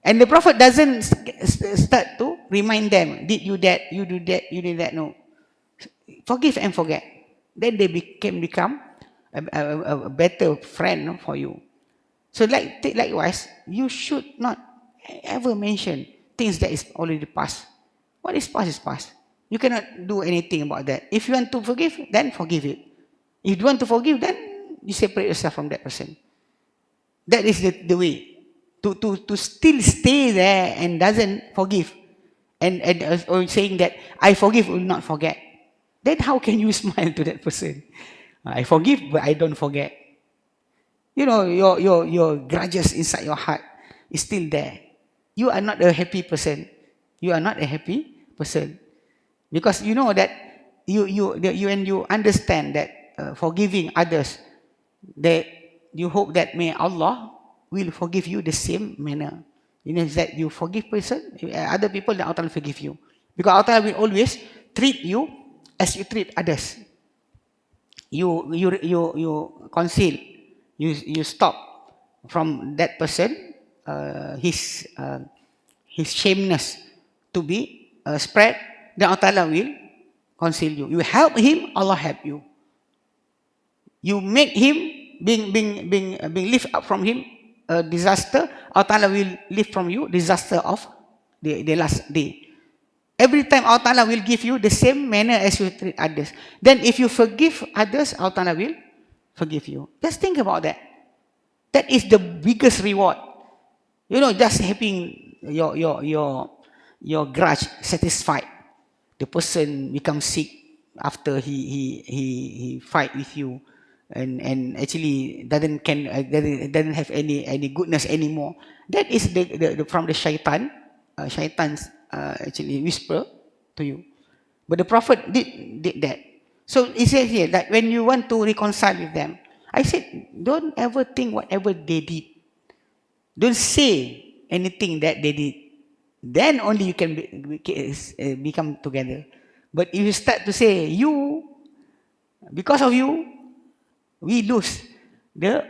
And the Prophet doesn't start to remind them, did you that, you do that, you did that. No. Forgive and forget. Then they become a better friend for you. So likewise, you should not ever mention things that is already past. What is past is past. You cannot do anything about that. If you want to forgive, then forgive it. If you want to forgive, then you separate yourself from that person. That is the way. To still stay there and doesn't forgive, and or saying that I forgive, will not forget. Then how can you smile to that person? I forgive, but I don't forget. You know, your grudges inside your heart is still there. You are not a happy person. You are not a happy person. Because you know that when you understand that forgiving others, that you hope that may Allah will forgive you the same manner. You know that you forgive other people, then Allah will forgive you. Because Allah will always treat you as you treat others. You conceal, you stop from that person his shameness to be spread. Then Allah will conceal you. You help him, Allah help you. You make him being lift up from him a disaster, Allah Ta'ala will lift from you disaster of the last day. Every time Allah Ta'ala will give you the same manner as you treat others. Then if you forgive others, Allah Ta'ala will forgive you. Just think about that. That is the biggest reward. You know, just having your grudge satisfied. The person becomes sick after he fight with you, and actually doesn't have any goodness anymore. That is the from the shaitan's actually whisper to you. But the Prophet did that. So he said here that when you want to reconcile with them, I said, don't ever think whatever they did. Don't say anything that they did. Then only you can become together. But if you start to say, because of you, we lose the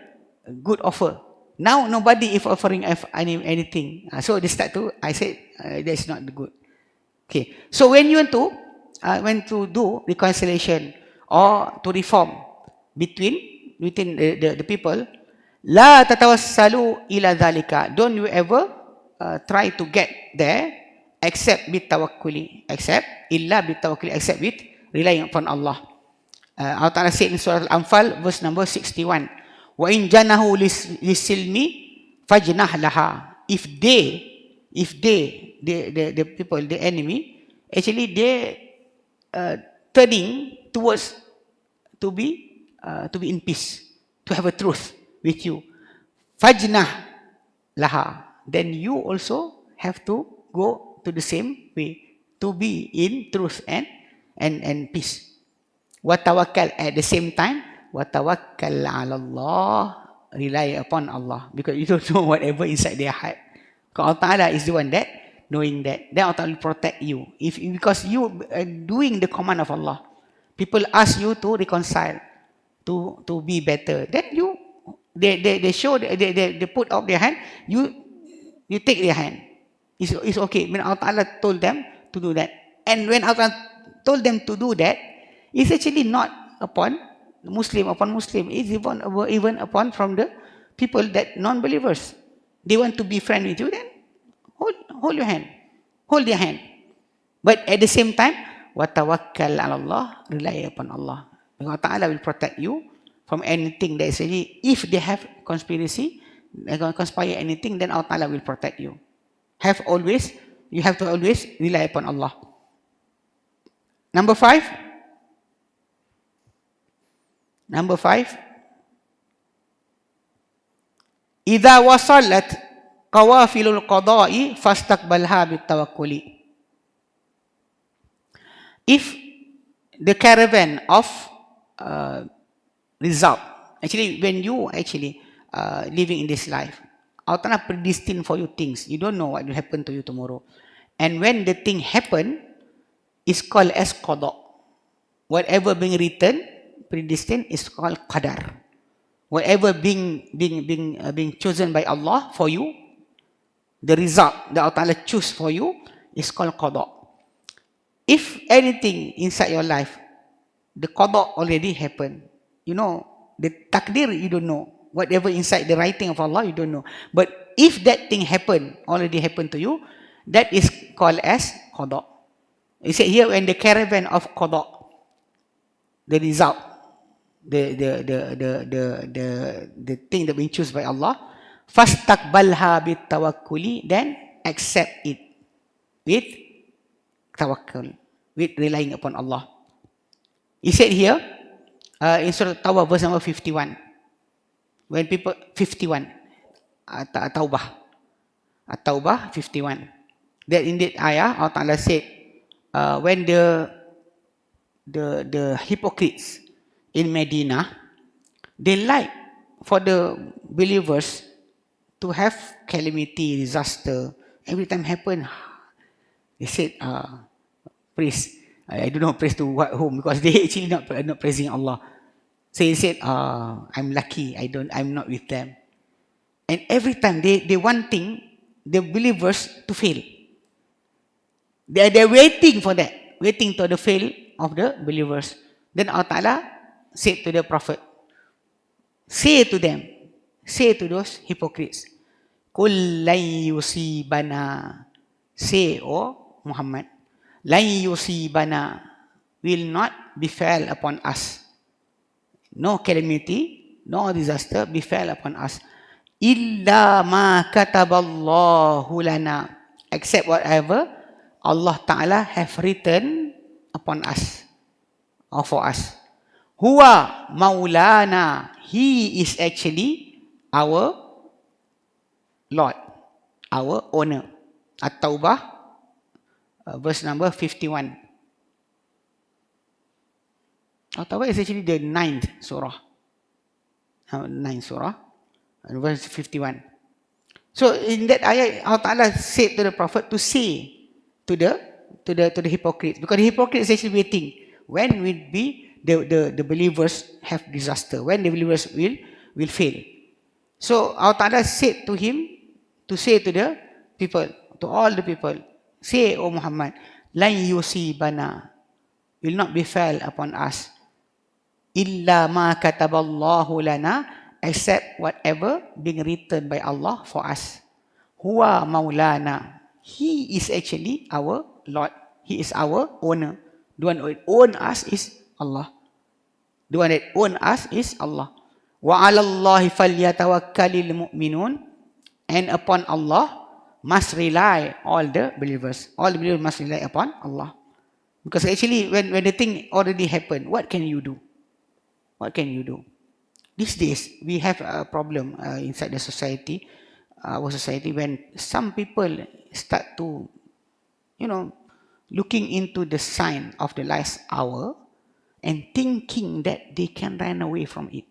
good offer. Now nobody is offering anything. So they start to, I said, that's not good. Okay. So when you want to do reconciliation or to reform between the people, la tatawassalu ila dhalika. Don't you ever try to get there except bitawakkuli, except with relying upon Allah. Allah Ta'ala said in Surah Al-Anfal, verse number 61, wa in janahu lisilmi fajnah laha. If the people, the enemy, actually they turning towards to be in peace, to have a truth with you, fajnah laha, then you also have to go to the same way, to be in truth and peace. Wa tawakkal, at the same time, wa tawakkal ala Allah, rely upon Allah, because you don't know whatever inside their heart. Allah Ta'ala is the one that knowing that. Then Allah Ta'ala will protect you. Because you are doing the command of Allah. People ask you to reconcile, to be better. Then they show, they put up their hand, you take their hand. It's okay. When Allah Ta'ala told them to do that. And when Allah told them to do that, it's actually not upon Muslim. It's even upon from the people that non-believers. They want to be friend with you, then hold your hand. Hold their hand. But at the same time, wa tawakkal ala Allah, rely upon Allah. Allah Ta'ala will protect you from anything that is really, if they have conspiracy, they're going to conspire anything, then Allah Ta'ala will protect you. You have to always rely upon Allah. Number five, idza wasalat qawafilul qada'i fastaqbalha bitawakkuli. If the caravan of result, actually when you living in this life, Allah Ta'ala predestined for you things. You don't know what will happen to you tomorrow. And when the thing happen, it's called as qada. Whatever being written, predestined, is called qadar. Whatever being chosen by Allah for you, the result that Allah Ta'ala choose for you is called qada. If anything inside your life, the qada already happened. You know, the takdir you don't know. Whatever inside the writing of Allah, you don't know. But if that thing already happened to you, that is called as qada. You say here, when the caravan of qada, the result, the thing that being chosen by Allah, fastaqbalha bitawakkuli, then accept it with tawakkul, with relying upon Allah. He said here in Surah Tawbah, verse number 51. When people 51, At-Tawbah 51. That in that ayah, Allah Ta'ala said, when the hypocrites in Medina, they like for the believers to have calamity, disaster, every time happen. They said, praise. I don't know praise to whom, because they actually not praising Allah. So he said, I'm lucky, I'm not with them. And every time they wanting the believers to fail. They're waiting for that. waiting to the fail of the believers. Then Allah Ta'ala said to the Prophet, say to them, say to those hypocrites, Qul lan yusibana, say, O Muhammad, lan yusibana, will not befall upon us. No calamity, no disaster befell upon us. Illa ma kataballahu lana, except whatever Allah Ta'ala have written upon us or for us. Huwa maulana, he is actually our Lord, our owner. At-Taubah, verse number 51. At-Taubah is actually the 9th surah. 9th surah, verse 51. So in that ayah, Allah Ta'ala said to the Prophet to say to the hypocrites, because the hypocrites is actually waiting. When will be the believers have disaster? When the believers will fail? So Allah Ta'ala said to him to say to the people, to all the people, say, O Muhammad, lan yusibana, will not befall upon us, illa ma kataballahu lana, except whatever being written by Allah for us. Huwa maulana, he is actually our Lord, he is our owner. The one who own us is Allah. The one that own us is Allah. Wa 'alallahi falyatawakkalul mu'minun, and upon Allah must rely all the believers. All the believers must rely upon Allah. Because actually when the thing already happened, what can you do? What can you do? These days we have a problem inside the society, our society, when some people start to, looking into the sign of the last hour and thinking that they can run away from it.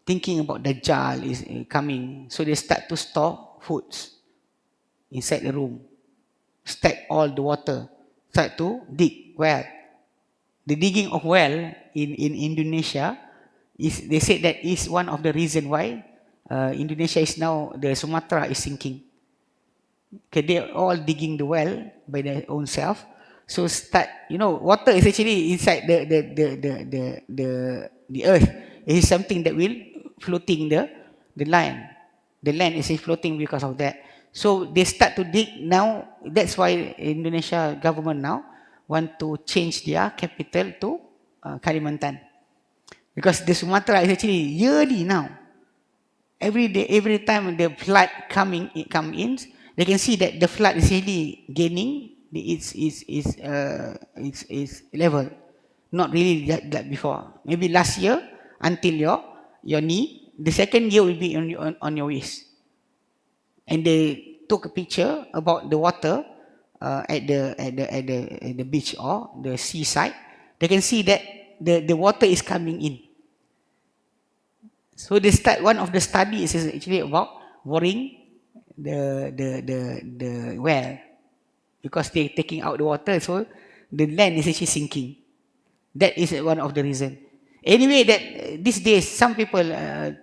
Thinking about Dajjal is coming, so they start to store foods inside the room, stack all the water, start to dig well. The digging of well in Indonesia is, they said that is one of the reason why Indonesia is now, the Sumatra is sinking. Okay, they're all digging the well by their own self. So start, water is actually inside the earth. It is something that will floating the land. The land is floating because of that. So they start to dig now. That's why Indonesia government now want to change their capital to Kalimantan, because the Sumatra is actually yearly now. Every day, every time the flood come in, they can see that the flood is really gaining its level. Not really like before. Maybe last year until your knee. The second year will be on your waist. And they took a picture about the water at the beach or the seaside. They can see that the water is coming in. So they start, one of the studies is actually about boring the well, because they're taking out the water, so the land is actually sinking. That is one of the reasons. Anyway, that these days some people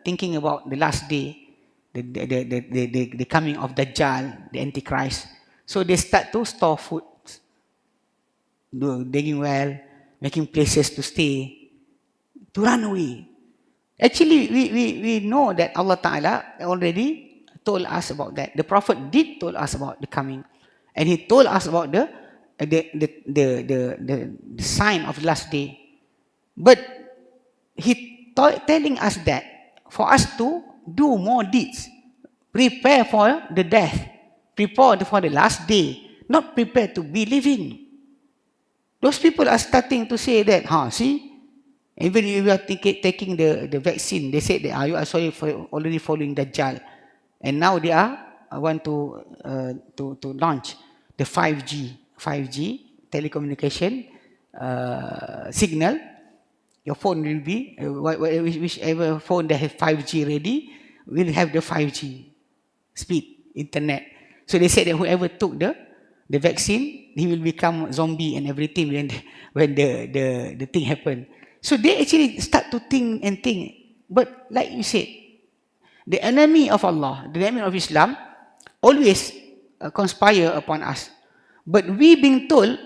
thinking about the last day, the coming of Dajjal, the Antichrist. So they start to store food, digging well, making places to stay, to run away. Actually, we know that Allah Ta'ala already told us about that. The Prophet did told us about the coming, and he told us about the sign of the last day. But he telling us that for us to do more deeds, prepare for the death, prepare for the last day, not prepare to be living. Those people are starting to say that, see, even if you are taking the vaccine, they said that you are already following Dajjal, and now they are want to launch the 5G telecommunication signal. Your phone will be whichever phone that has 5G ready will have the 5G speed internet. So they said that whoever took the vaccine, he will become zombie and everything when the thing happen. So they actually start to think. But like you said, the enemy of Allah, the enemy of Islam, always conspire upon us. But we being told,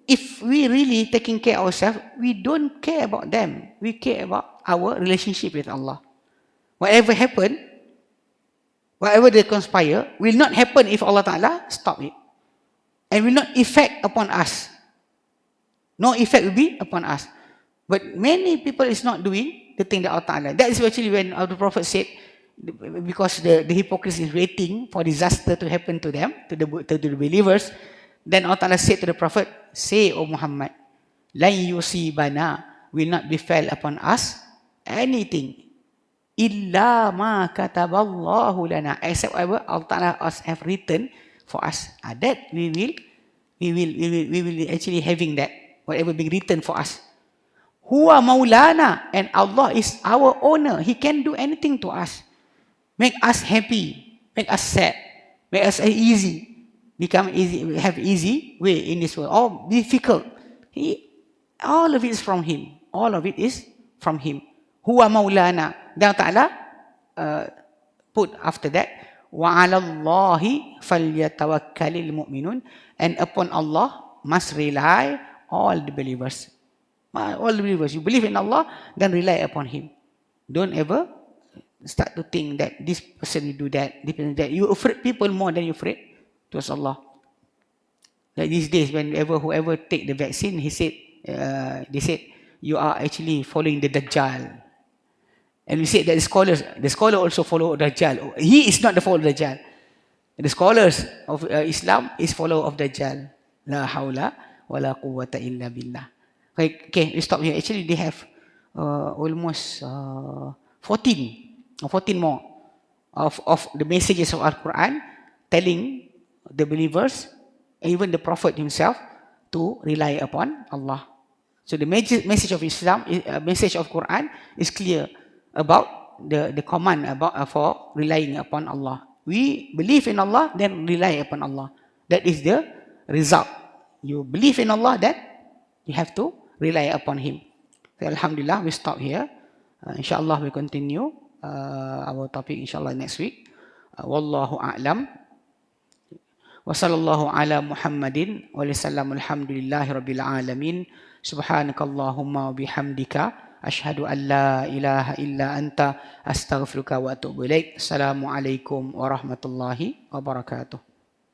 if we really taking care of ourselves, we don't care about them. We care about our relationship with Allah. Whatever happen, whatever they conspire, will not happen if Allah Ta'ala stop it. And will not affect upon us. No effect will be upon us. But many people is not doing the thing that Allah Ta'ala. That is actually when the Prophet said, because the hypocrites is waiting for disaster to happen to them, to the believers, then Allah Ta'ala said to the Prophet, say, O Muhammad, lan yusibana, will not befall upon us anything, illa ma kataballahu lana, except whatever Allah Ta'ala have written for us. That we will actually having that, whatever being written for us. Huwa maulana, and Allah is our owner. He can do anything to us. Make us happy, make us sad, make us easy, become easy, have easy way in this world, or difficult. All of it is from Him. All of it is from Him. Huwa maulana. Dan Ta'ala put after that, wa 'alallahi falyatawakkalil mu'minun, and upon Allah must rely all the believers. All the believers, you believe in Allah, then rely upon Him. Don't ever start to think that this person will do that, this person that. You afraid people more than you afraid towards Allah. Like these days, whoever take the vaccine, they said, you are actually following the Dajjal. And we said that the scholar also follow Dajjal. He is not the follower of Dajjal. The scholars of Islam is follower of Dajjal. La hawla wa la quwwata illa billah. Okay, we stop here. Actually, they have almost 14 more of the messages of Al-Quran telling the believers, even the Prophet himself, to rely upon Allah. So the message of Islam, message of Quran is clear about the command about for relying upon Allah. We believe in Allah, then rely upon Allah. That is the result. You believe in Allah, then you have to rely upon Him. So Alhamdulillah, we stop here. Inshallah, we continue our topic inshallah next week. Wallahu a'lam. Wa sallallahu ala Muhammadin wa sallam, alhamdulillahi rabbil alamin. Subhanakallahumma wa bihamdika ashhadu an la ilaha illa anta astaghfiruka wa atubu ilaik. Assalamualaikum warahmatullahi wabarakatuh.